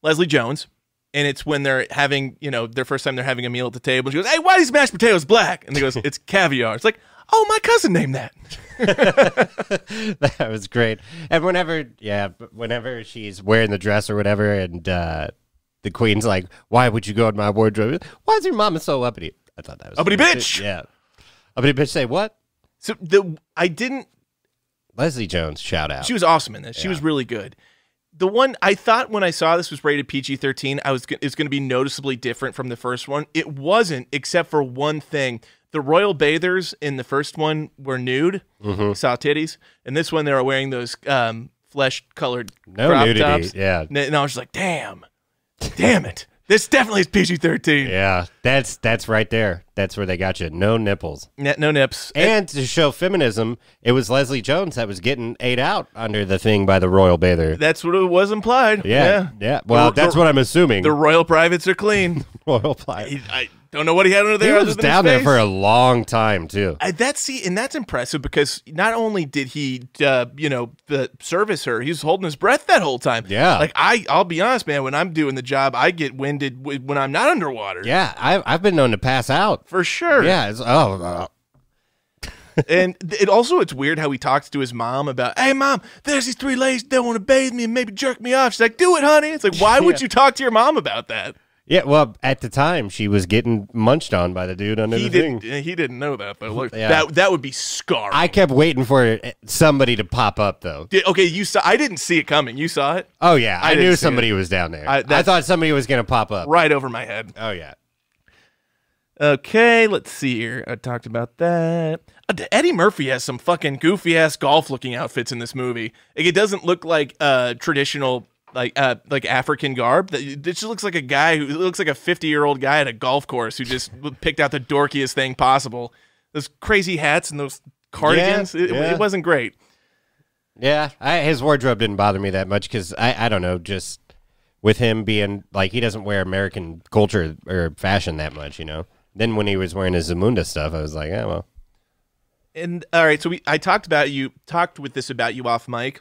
Leslie Jones. And it's when they're having, their first time they're having a meal at the table. She goes, hey, why are these mashed potatoes black? And he goes, it's caviar. It's like, oh, my cousin named that. That was great. And whenever she's wearing the dress or whatever, and the queen's like, why would you go in my wardrobe? Why is your mama so uppity? I thought that was uppity funny. bitch. Yeah. Uppity bitch say what? So Leslie Jones, shout out. She was awesome in this. She was really good. The one I thought when I saw this was rated PG-13, it's going to be noticeably different from the first one. It wasn't, except for one thing. The royal bathers in the first one were nude, saw titties. And this one, they were wearing those flesh-colored crop nudity, tops. yeah. And I was just like, damn it. This definitely is PG-13. Yeah, that's right there. That's where they got you. No nipples. No nips. And to show feminism, it was Leslie Jones that was getting ate out under the thing by the royal bather. That's what it was implied. Yeah. Well, that's what I'm assuming. The royal privates are clean. Royal private. I don't know what he had under there. He other was than his down there face. for a long time too. And that's impressive because not only did he, service her, he was holding his breath that whole time. Yeah. Like I'll be honest, man. When I'm doing the job, I get winded when I'm not underwater. Yeah, I've been known to pass out. For sure. Yeah. And it's weird how he talks to his mom about, hey, mom, there's these 3 ladies that want to bathe me and maybe jerk me off. She's like, do it, honey. It's like, why would you talk to your mom about that? Yeah, well, at the time, she was getting munched on by the dude under the thing. He didn't know that, but look, Yeah. that would be scarring. I kept waiting for somebody to pop up, though. You saw. I didn't see it coming. You saw it? Oh, yeah. I didn't knew see somebody it. was down there. I thought somebody was going to pop up. Right over my head. Oh, yeah. Okay, let's see here. I talked about that. Eddie Murphy has some fucking goofy-ass golf-looking outfits in this movie. Like, it doesn't look like traditional... like African garb. It just looks like a guy who looks like a 50-year-old guy at a golf course who just picked out the dorkiest thing possible. Those crazy hats and those cardigans. Yeah. It wasn't great. Yeah, his wardrobe didn't bother me that much because I don't know, just with him being like he doesn't wear American culture or fashion that much, Then when he was wearing his Zamunda stuff, I was like, well. And all right, so I talked about you off mic,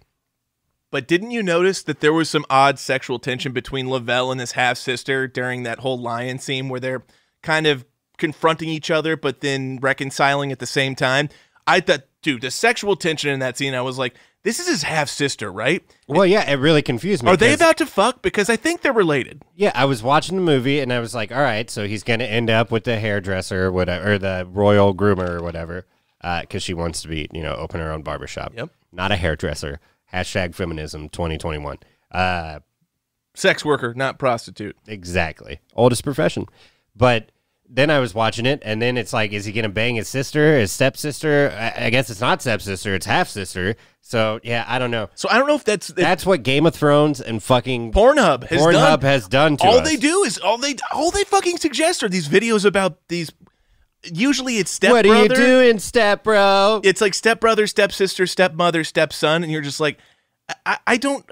but didn't you notice that there was some odd sexual tension between Lavelle and his half sister during that whole lion scene where they're kind of confronting each other but then reconciling at the same time? I thought, dude, the sexual tension in that scene, I was like, this is his half sister, right? Well, yeah, it really confused me. Are they about to fuck? Because I think they're related. Yeah, I was watching the movie and I was like, all right, so he's going to end up with the hairdresser or whatever, or the royal groomer or whatever, because she wants to be, open her own barbershop. Yep. Not a hairdresser. Hashtag feminism 2021. Sex worker, not prostitute. Exactly. Oldest profession. But then I was watching it, and then it's like, is he going to bang his sister, his stepsister? I guess it's not stepsister, it's half-sister. So, yeah, I don't know. So I don't know if that's what Game of Thrones and fucking Pornhub has done to all us. they do is all they fucking suggest are these videos about these. Usually it's stepbrother. What are you doing, step bro? It's like stepbrother, stepsister, stepmother, stepson, and you're just like, I don't.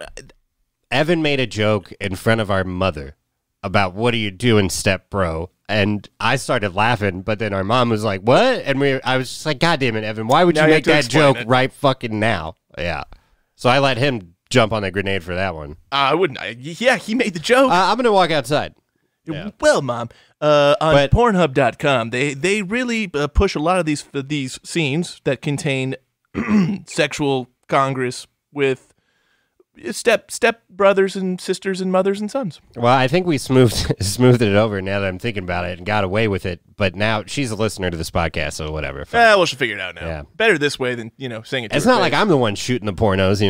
Evan made a joke in front of our mother about what are you doing, step bro? And I started laughing, but then our mom was like, what? And I was just like, God damn it, Evan, why would you make that joke right fucking now? Yeah. So I let him jump on the grenade for that one. I wouldn't. Yeah, he made the joke. I'm going to walk outside. Yeah. Well, Mom, on Pornhub.com, they really push a lot of these scenes that contain sexual congress with step brothers and sisters and mothers and sons. Well, I think we smoothed it over now that I'm thinking about it and got away with it. But now she's a listener to this podcast, so whatever. Well, she'll figure it out now. Yeah. Better this way than saying it to It's her not face. like I'm the one shooting the pornos,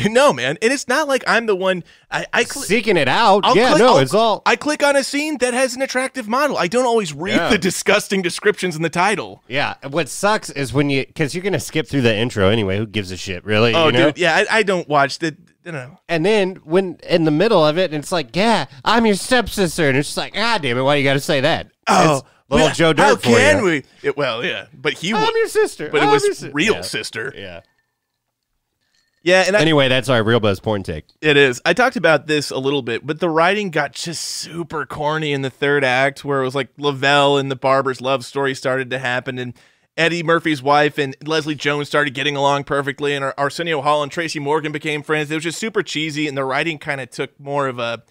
No, man. And it's not like I'm the one. Seeking it out. I click on a scene that has an attractive model. I don't always read the disgusting descriptions in the title. Yeah. What sucks is because you're going to skip through the intro anyway. Who gives a shit, really? Oh, dude. Yeah, I don't watch the. And then when in the middle of it, and it's like, yeah, I'm your stepsister. And it's just like, God damn it, why you got to say that? Oh, little Joe Dirt how for you. can we? Well, yeah. But I'm your sister. But it was real sister. Yeah. Yeah, and anyway, that's our Real Buzz porn take. It is. I talked about this a little bit, but the writing got just super corny in the third act, where it was like Lavelle and the barber's love story started to happen, and Eddie Murphy's wife and Leslie Jones started getting along perfectly, and Arsenio Hall and Tracy Morgan became friends. It was just super cheesy, and the writing kind of took more of a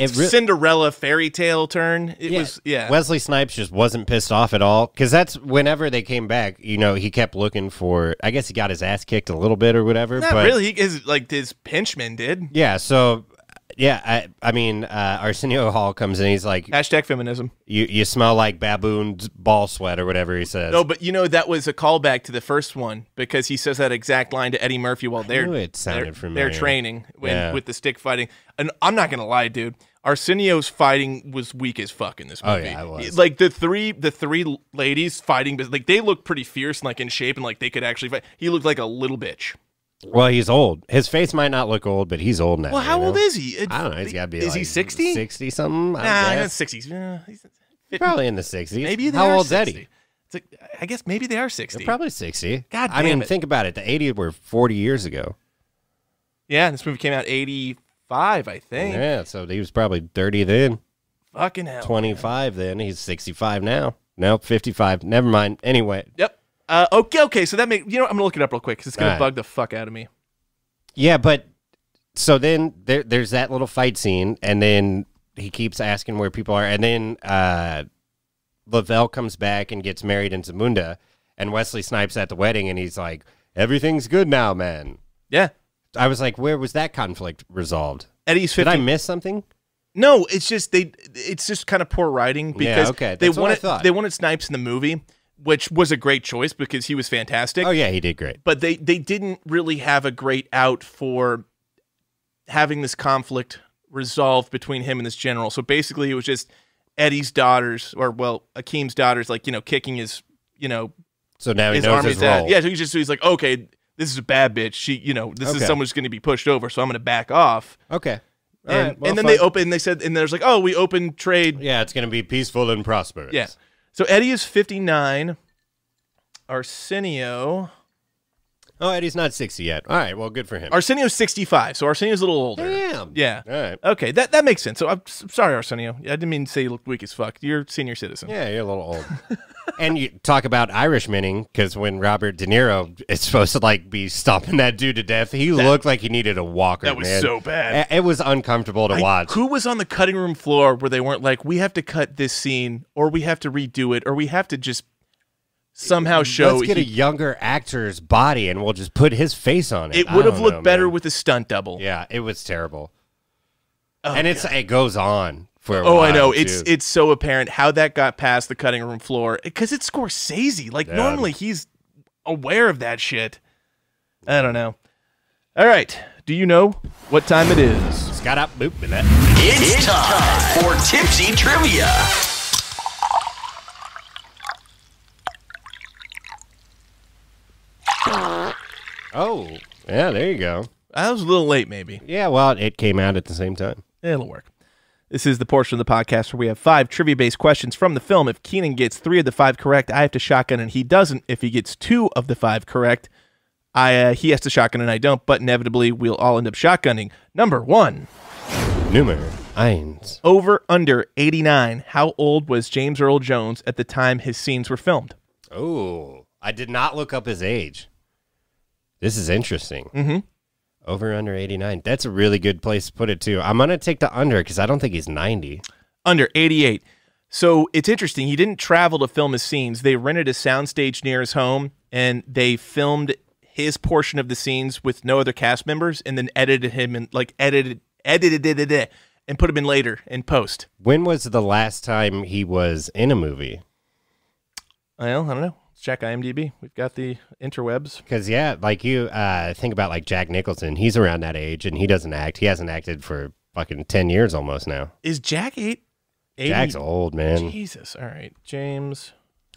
Cinderella fairy tale turn. Wesley Snipes just wasn't pissed off at all, because that's whenever they came back, he kept looking for, I guess he got his ass kicked a little bit or whatever. Not really. His pinchmen did. Yeah, so... Yeah, I mean, Arsenio Hall comes in, he's like... Hashtag feminism. You smell like baboon's ball sweat or whatever he says. No, but that was a callback to the first one, because he says that exact line to Eddie Murphy while they're training with the stick fighting. And I'm not going to lie, dude. Arsenio's fighting was weak as fuck in this movie. Oh, yeah, it was. Like, the three ladies fighting, like, they looked pretty fierce and, like, in shape, and, like, they could actually fight. He looked like a little bitch. Well, he's old. His face might not look old, but he's old now. Well, how old is he? I don't know. He's got to be Is he 60? 60-something? Nah, not 60s. He's probably in the 60s. Maybe they How are old's 60. Eddie? It's like, I guess maybe they are 60. They're probably 60. God damn I mean, it. think about it. The 80s were 40 years ago. Yeah, this movie came out 85, I think. Yeah, so he was probably 30 then. Fucking hell. 25 then. He's 65 now. Nope, 55. Never mind. Anyway. Yep. Okay. So that I'm going to look it up real quick, because it's going to bug the fuck out of me. Yeah, but so then there's that little fight scene, and then he keeps asking where people are, and then Lavelle comes back and gets married in Zamunda, and Wesley Snipes at the wedding, and he's like, everything's good now, man. Yeah. I was like, where was that conflict resolved? Eddie's 50. Did I miss something? No, it's just kind of poor writing, because they wanted Snipes in the movie, which was a great choice because he was fantastic. Oh, yeah, he did great. But they didn't really have a great out for having this conflict resolved between him and this general. So basically it was just Eddie's daughters, Akeem's daughters, like, kicking his, so now he his knows his role. Yeah, so he's like, okay, this is a bad bitch. She, this is someone who's going to be pushed over, so I'm going to back off. Okay. And then they said, and there's like, oh, we open trade. Yeah, it's going to be peaceful and prosperous. Yeah. So Eddie is 59. Arsenio Oh, Eddie's not 60 yet. All right, well, good for him. Arsenio's 65, so Arsenio's a little older. Damn. Yeah. All right. Okay, that makes sense. So I'm sorry, Arsenio. I didn't mean to say you look weak as fuck. You're a senior citizen. Yeah, you're a little old. And you talk about Irishmaning, because when Robert De Niro is supposed to like be stomping that dude to death, he looked like he needed a walker. That was man. so bad. It was uncomfortable to watch. Who was on the cutting room floor where they weren't like, we have to cut this scene, or we have to redo it, or we have to just somehow show. Let's get a younger actor's body, and we'll just put his face on it. It would have looked better with a stunt double. Yeah, it was terrible. Oh, and it goes on. Oh, I know. It's so apparent how that got past the cutting room floor because it's Scorsese. Like, normally he's aware of that shit. I don't know. All right. Do you know what time it is? Got up, boop, with that. It's time for Tipsy Trivia. Oh, yeah, there you go. I was a little late, maybe. Yeah, well, it came out at the same time. It'll work. This is the portion of the podcast where we have 5 trivia-based questions from the film. If Keenan gets 3 of the 5 correct, I have to shotgun, and he doesn't. If he gets 2 of the 5 correct, he has to shotgun, and I don't. But inevitably, we'll all end up shotgunning. Number 1. Nummer 1. Over, under, 89. How old was James Earl Jones at the time his scenes were filmed? Oh, I did not look up his age. This is interesting. Mm-hmm. Over, under 89. That's a really good place to put it, too. I'm going to take the under because I don't think he's 90. Under, 88. So it's interesting. He didn't travel to film his scenes. They rented a soundstage near his home, and they filmed his portion of the scenes with no other cast members, and then edited him and edited it and put him in later in post. When was the last time he was in a movie? Well, I don't know. Let's check IMDb. We've got the interwebs. Because, yeah, like you think about like Jack Nicholson. He's around that age, and he doesn't act. He hasn't acted for fucking 10 years almost now. Is Jack 80? Jack's old, man. Jesus. All right. James.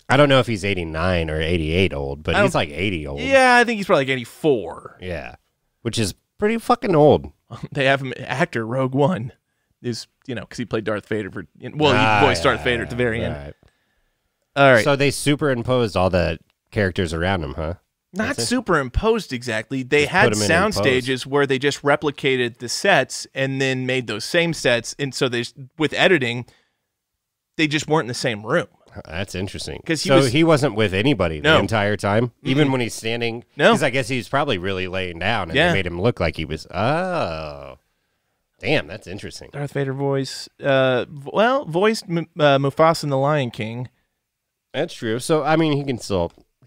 I don't know if he's 89 or 88 old, but he's like 80 old. Yeah, I think he's probably like 84. Yeah, which is pretty fucking old. They have him, actor Rogue One, is, because he played Darth Vader he voiced Darth Vader at the very end. Right. All right. So they superimposed all the characters around him, huh? Not superimposed exactly. They Just had put 'em in sound post. stages where they just replicated the sets and then made those same sets. And so with editing, they just weren't in the same room. That's interesting. 'Cause he wasn't with anybody the No. entire time, even when he's standing. No. Because I guess he's probably really laying down, and Yeah. they made him look like he was. Oh, damn, that's interesting. Darth Vader voice, voiced Mufasa in The Lion King. That's true. So I mean,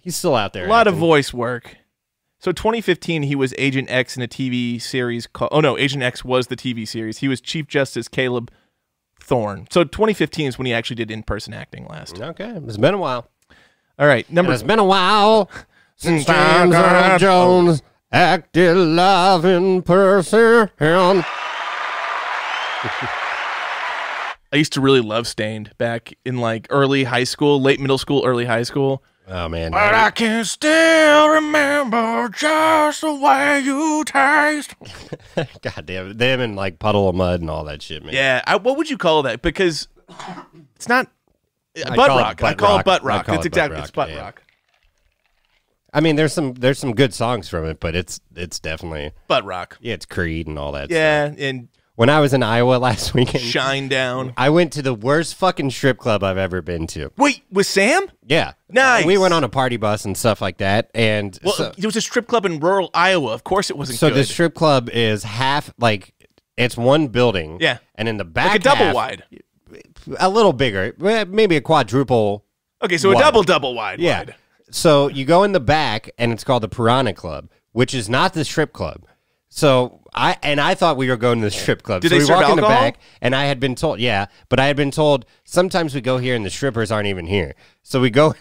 he's still out there. A lot of acting. voice work. So 2015, he was Agent X in a TV series called... Oh, no, Agent X was the TV series. He was Chief Justice Caleb Thorne. So 2015 is when he actually did in-person acting last. Okay, it's been a while. All right, It's been a while since James Earl Jones acted live in person. I used to really love Stained back in like early high school, late middle school, early high school. Oh, man. But I can still remember just the way you taste. God damn it. Them and like Puddle of Mud and all that shit, man. Yeah, what would you call that? Because it's not I butt call it rock. butt I call rock. it butt I rock. call It's it butt exactly rock, it's butt yeah. rock. I mean, there's some good songs from it, but it's definitely Butt rock. yeah, it's Creed and all that. Yeah, stuff. and When I was in Iowa last weekend, Shine Down. I went to the worst fucking strip club I've ever been to. Wait, with Sam? Yeah, Nice. We went on a party bus and stuff like that, and Well, so, it was a strip club in rural Iowa. Of course, it wasn't so good. the strip club is half like it's one building. Yeah. and in the back, like a double half, wide. a little bigger, maybe a quadruple. Okay, so wide. a double wide. Yeah. Wide. So you go in the back, and it's called the Piranha Club, which is not the strip club. So I thought we were going to the strip club. Did so they we serve walk in the alcohol? back, and I had been told, but I had been told sometimes we go here and the strippers aren't even here. So we go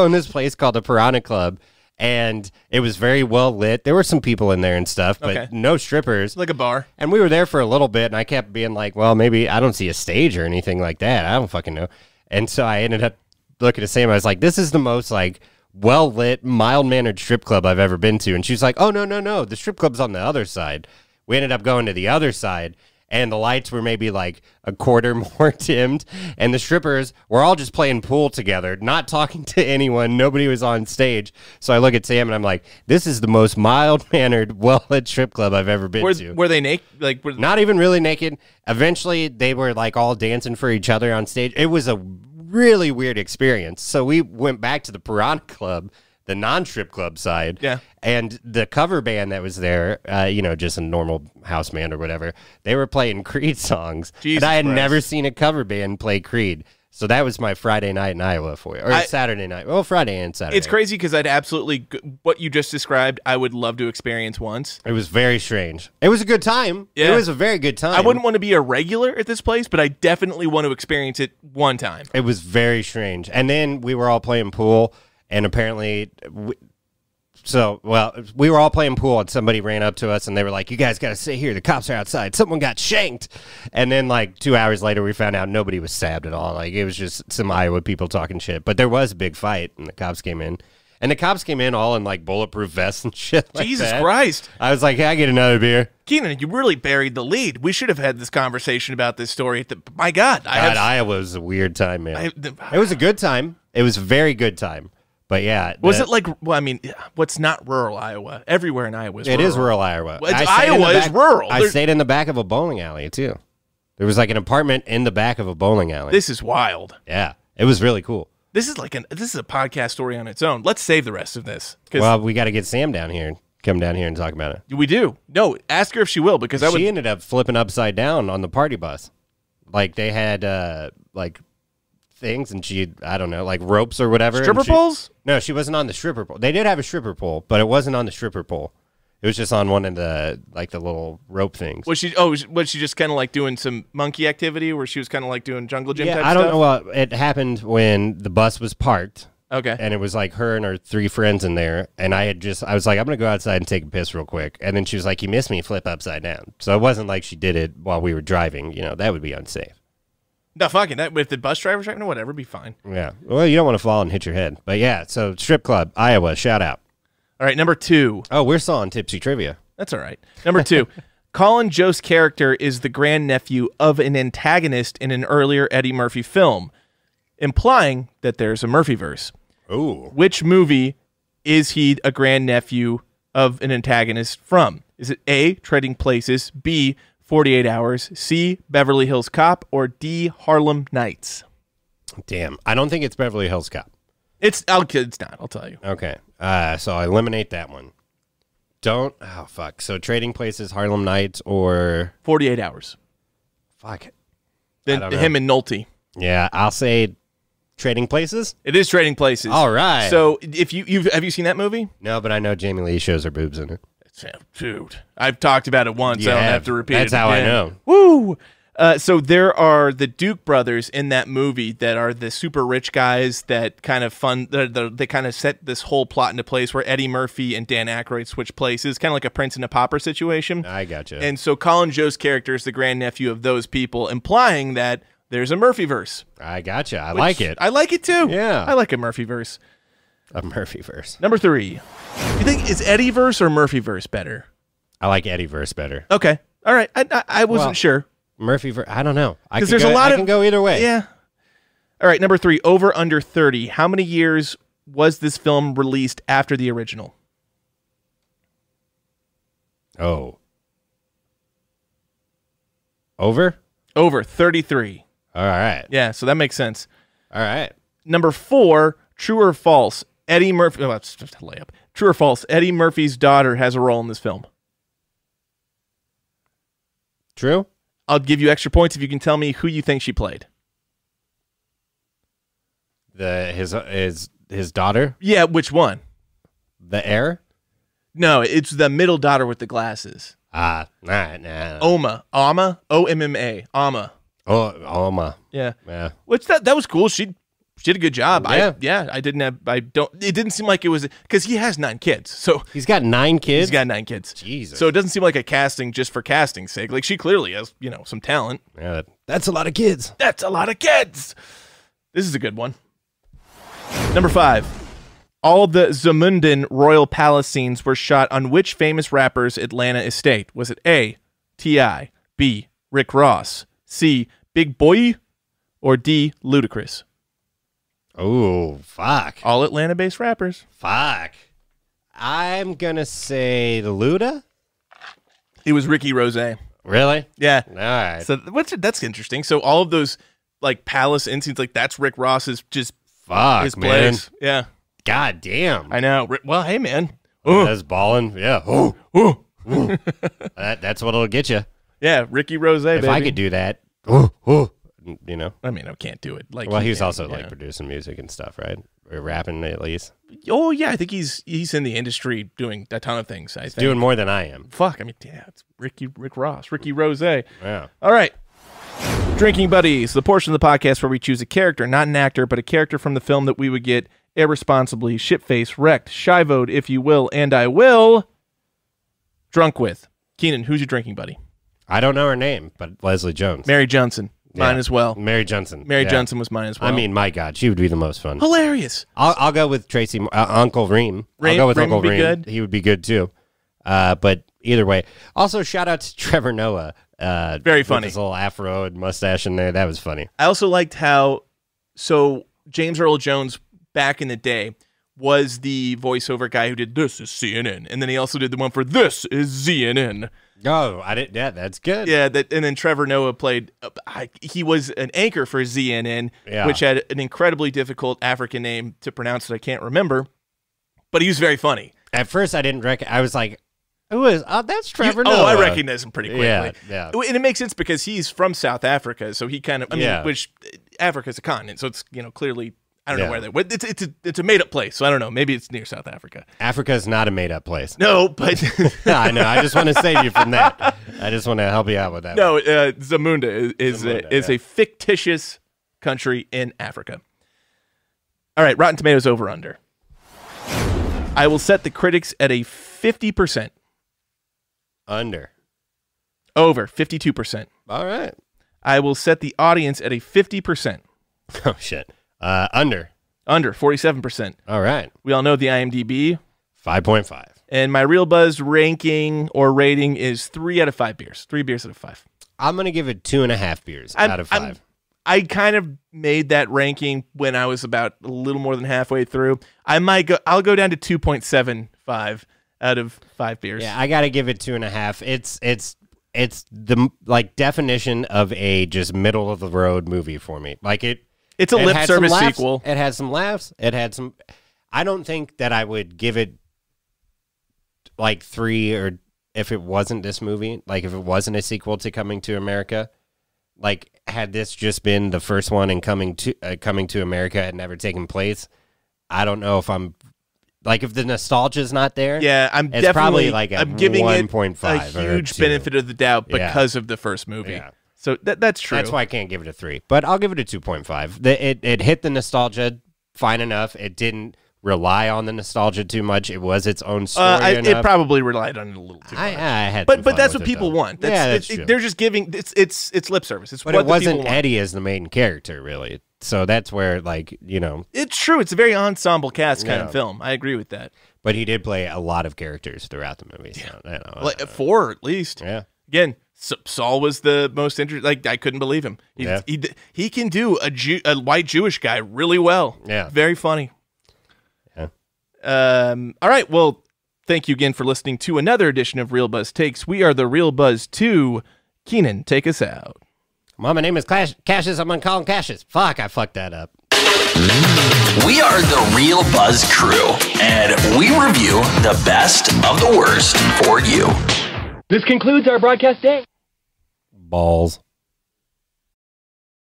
in this place called the Piranha Club, and it was very well lit. There were some people in there and stuff, but Okay. no strippers. Like a bar. And we were there for a little bit, and I kept being like, well, maybe I don't see a stage or anything like that. I don't fucking know. And so I ended up looking at Sam. I was like, this is the most like well-lit, mild-mannered strip club I've ever been to. And she was like, oh, no. The strip club's on the other side. We ended up going to the other side, and the lights were maybe like a quarter more dimmed, and the strippers were all just playing pool together, not talking to anyone. Nobody was on stage. So I look at Sam and I'm like, this is the most mild-mannered, well-lit strip club I've ever been to. Were they naked? Like, not even really naked. Eventually, they were like all dancing for each other on stage. It was a really weird experience. So we went back to the Piranha Club, the non-strip club side. Yeah. And the cover band that was there, just a normal house band or whatever, they were playing Creed songs. Jesus and I had Christ. never seen a cover band play Creed. So that was my Friday night in Iowa for you. Or Saturday night. Well, Friday and Saturday. It's crazy because I'd absolutely, what you just described, I would love to experience once. It was very strange. It was a good time. Yeah. It was a very good time. I wouldn't want to be a regular at this place, but I definitely want to experience it one time. It was very strange. And then we were all playing pool, and apparently, we were all playing pool, and somebody ran up to us, and they were like, you guys got to stay here. The cops are outside. Someone got shanked. And then, like, 2 hours later, we found out nobody was stabbed at all. Like, it was just some Iowa people talking shit. But there was a big fight, and the cops came in. And the cops came in all in, like, bulletproof vests and shit like Jesus that. Christ. I was like, hey, I get another beer. Keenan, you really buried the lead. We should have had this conversation about this story. My God. Iowa was a weird time, man. It was a good time. It was a very good time. But yeah, was it like? Well, I mean, what's not rural Iowa? Everywhere in Iowa is rural. It is rural Iowa. Well, Iowa is rural. I stayed in the back of a bowling alley too. There was like an apartment in the back of a bowling alley. This is wild. Yeah, it was really cool. This is a podcast story on its own. Let's save the rest of this. Well, we got to get Sam down here and come down here and talk about it. We do. No, ask her if she will, because she ended up flipping upside down on the party bus. Like they had like things, and she, I don't know, like ropes or whatever. Stripper poles? No, she wasn't on the stripper pole. They did have a stripper pole, but it wasn't on the stripper pole. It was just on one of the the little rope things. Was she just kind of like doing some monkey activity, where she was kind of like doing jungle gym type stuff? I don't know. Well, it happened when the bus was parked. Okay. And it was like her and her 3 friends in there, and I was like, I'm gonna go outside and take a piss real quick. And then she was like, you missed me, flip upside down. So it wasn't like she did it while we were driving. That would be unsafe. No, fucking that. If the bus driver's driving, whatever, be fine. Yeah. Well, you don't want to fall and hit your head. But yeah, so strip club, Iowa, shout out. All right, number 2. Oh, we're still on Tipsy Trivia. That's all right. Number 2. Colin Jost's character is the grandnephew of an antagonist in an earlier Eddie Murphy film, implying that there's a Murphyverse. Ooh. Which movie is he a grandnephew of an antagonist from? Is it A, Trading Places, B, 48 Hours, C, Beverly Hills Cop, or D, Harlem Nights? Damn. I don't think it's Beverly Hills Cop. It's not, I'll tell you. Okay. So I eliminate that one. Oh, fuck. So Trading Places, Harlem Nights, or 48 Hours. Fuck it. Then him and Nolte. Yeah, I'll say Trading Places. It is Trading Places. All right. So if have you seen that movie? No, but I know Jamie Lee shows her boobs in it. Dude, I've talked about it once. I don't have to repeat That's it. That's how I know. Woo! So there are the Duke brothers in that movie that are the super rich guys that kind of they kind of set this whole plot into place where Eddie Murphy and Dan Aykroyd switch places, kind of like a Prince and a Pauper situation. I gotcha. And so Colin Jost's character is the grandnephew of those people, implying that there's a Murphyverse. I gotcha. I like it. I like it too. Yeah. I like a Murphyverse. A Murphyverse. Number 3. You think is Eddieverse or Murphyverse better? I like Eddieverse better. Okay. All right. I wasn't sure. Murphyverse, I don't know. Because there's a lot I can go either way. Yeah. All right. Number 3. Over under 30. How many years was this film released after the original? Oh. Over 33. All right. Yeah. So that makes sense. All right. Number 4. True or false? Eddie Murphy. Oh, that's just a layup. True or false? Eddie Murphy's daughter has a role in this film. True. I'll give you extra points if you can tell me who you think she played. His daughter. Yeah, which one? The heir. No, it's the middle daughter with the glasses. Nah. Oma. O-M-M-A. Oma. Oh, Oma. Yeah. Yeah. Which that was cool. She did a good job. Yeah. It didn't seem like it was because he has 9 kids. So he's got 9 kids. He's got 9 kids. Jesus. So it doesn't seem like a casting just for casting's sake. Like she clearly has, some talent. Yeah, that's a lot of kids. That's a lot of kids. This is a good one. Number 5. All the Zamundan royal palace scenes were shot on which famous rapper's Atlanta estate? Was it A, T.I., B, Rick Ross, C, Big Boy, or D, Ludacris? Oh, fuck. All Atlanta-based rappers. Fuck. I'm going to say Luda. It was Ricky Rose. Really? Yeah. All right. So that's interesting. So all of those like palace scenes, like that's Rick Ross's just Fuck, his man. place. Yeah. God damn. I know. Well, hey man. That's balling. Yeah. Ooh. That's what'll get you. Yeah, Ricky Rose, If baby. I could do that, you know. I mean, I can't do it. Like, Well, he he's can, also you like know. producing music and stuff, right? Or rapping at least. Oh yeah, I think he's in the industry doing a ton of things. I think. Doing more than I am. Fuck. I mean, yeah, it's Rick Ross, Ricky Rose. Yeah. All right. Drinking Buddies, the portion of the podcast where we choose a character, not an actor, but a character from the film that we would get irresponsibly, shit-faced, wrecked, shy-voed, if you will, and I will, drunk with. Keenan, who's your drinking buddy? I don't know her name, but Leslie Jones. Mary Johnson. Mine Yeah. as well. Mary Johnson. Mary Yeah. Johnson was mine as well. I mean, my God, she would be the most fun. hilarious. I'll go with Tracy, Uncle Reem. I'll Reem- go with Reem Uncle would be Reem. good. He would be good too. But either way, also shout out to Trevor Noah. Very funny. With his little afro and mustache in there. That was funny. I also liked how, so James Earl Jones back in the day was the voiceover guy who did This is CNN, and then he also did the one for This is ZNN. Oh, I didn't. Yeah, that's good. Yeah, and then Trevor Noah played. He was an anchor for ZNN, Yeah. which had an incredibly difficult African name to pronounce that I can't remember, but he was very funny. At first, I didn't recognize. I was like, "Who is? Oh, that's Trevor Noah." Oh, I recognize him pretty quickly. Yeah. And it makes sense because he's from South Africa, so he kind of. I mean, Yeah. which Africa's a continent, so it's clearly. I don't know Yeah. where they're. It's a made up place, so I don't know. Maybe it's near South Africa. Africa is not a made up place. No, but I know. I just want to save you from that. I just want to help you out with that. no. Zamunda is Zamunda, a fictitious country in Africa. All right, Rotten Tomatoes over under. I will set the critics at a 50%. Under. Over 52%. All right. I will set the audience at a 50%. Oh shit. Under. Under 47%. All right. We all know the IMDb. 5.5. And my Real Buzz ranking or rating is 3 out of 5 beers. 3 beers out of 5. I'm gonna give it 2.5 beers out of 5. I kind of made that ranking when I was about a little more than halfway through. I'll go down to 2.75 out of 5 beers. Yeah, I gotta give it 2.5. It's the like definition of a just middle of the road movie for me. Like It's a lip had some service laughs. sequel. It had some laughs. It had some. I don't think that I would give it like 3, or if it wasn't this movie, like if it wasn't a sequel to Coming to America, like had this just been the first one and Coming to America had never taken place, I don't know if I'm like if the nostalgia's not there. Yeah, I'm it's definitely probably like a I'm giving 1.5 it a or huge 2. benefit of the doubt Yeah. because of the first movie. Yeah. So that's true. That's why I can't give it a 3, but I'll give it a 2.5. It hit the nostalgia fine enough. It didn't rely on the nostalgia too much. It was its own story it enough. probably relied on it a little too much. I had but some fun that's with what it, people though. want. That's true. They're just giving it's lip service. It's But what it the people wasn't want. Eddie as the main character, really. So that's where, like, you know. It's true. It's a very ensemble cast kind Yeah. of film. I agree with that. But he did play a lot of characters throughout the movie. So, you know, Like 4 at least. yeah. Again, Saul was the most interesting. Like I couldn't believe him. Yeah. He can do a white Jewish guy really well. Yeah. Very funny. Yeah. All right. Well, thank you again for listening to another edition of Real Buzz Takes. We are the Real Buzz 2. Keenan, take us out. Mom, my name is Cassius. I'm going to call him Cassius. Fuck, I fucked that up. We are the Real Buzz Crew, and we review the best of the worst for you. This concludes our broadcast day. Balls.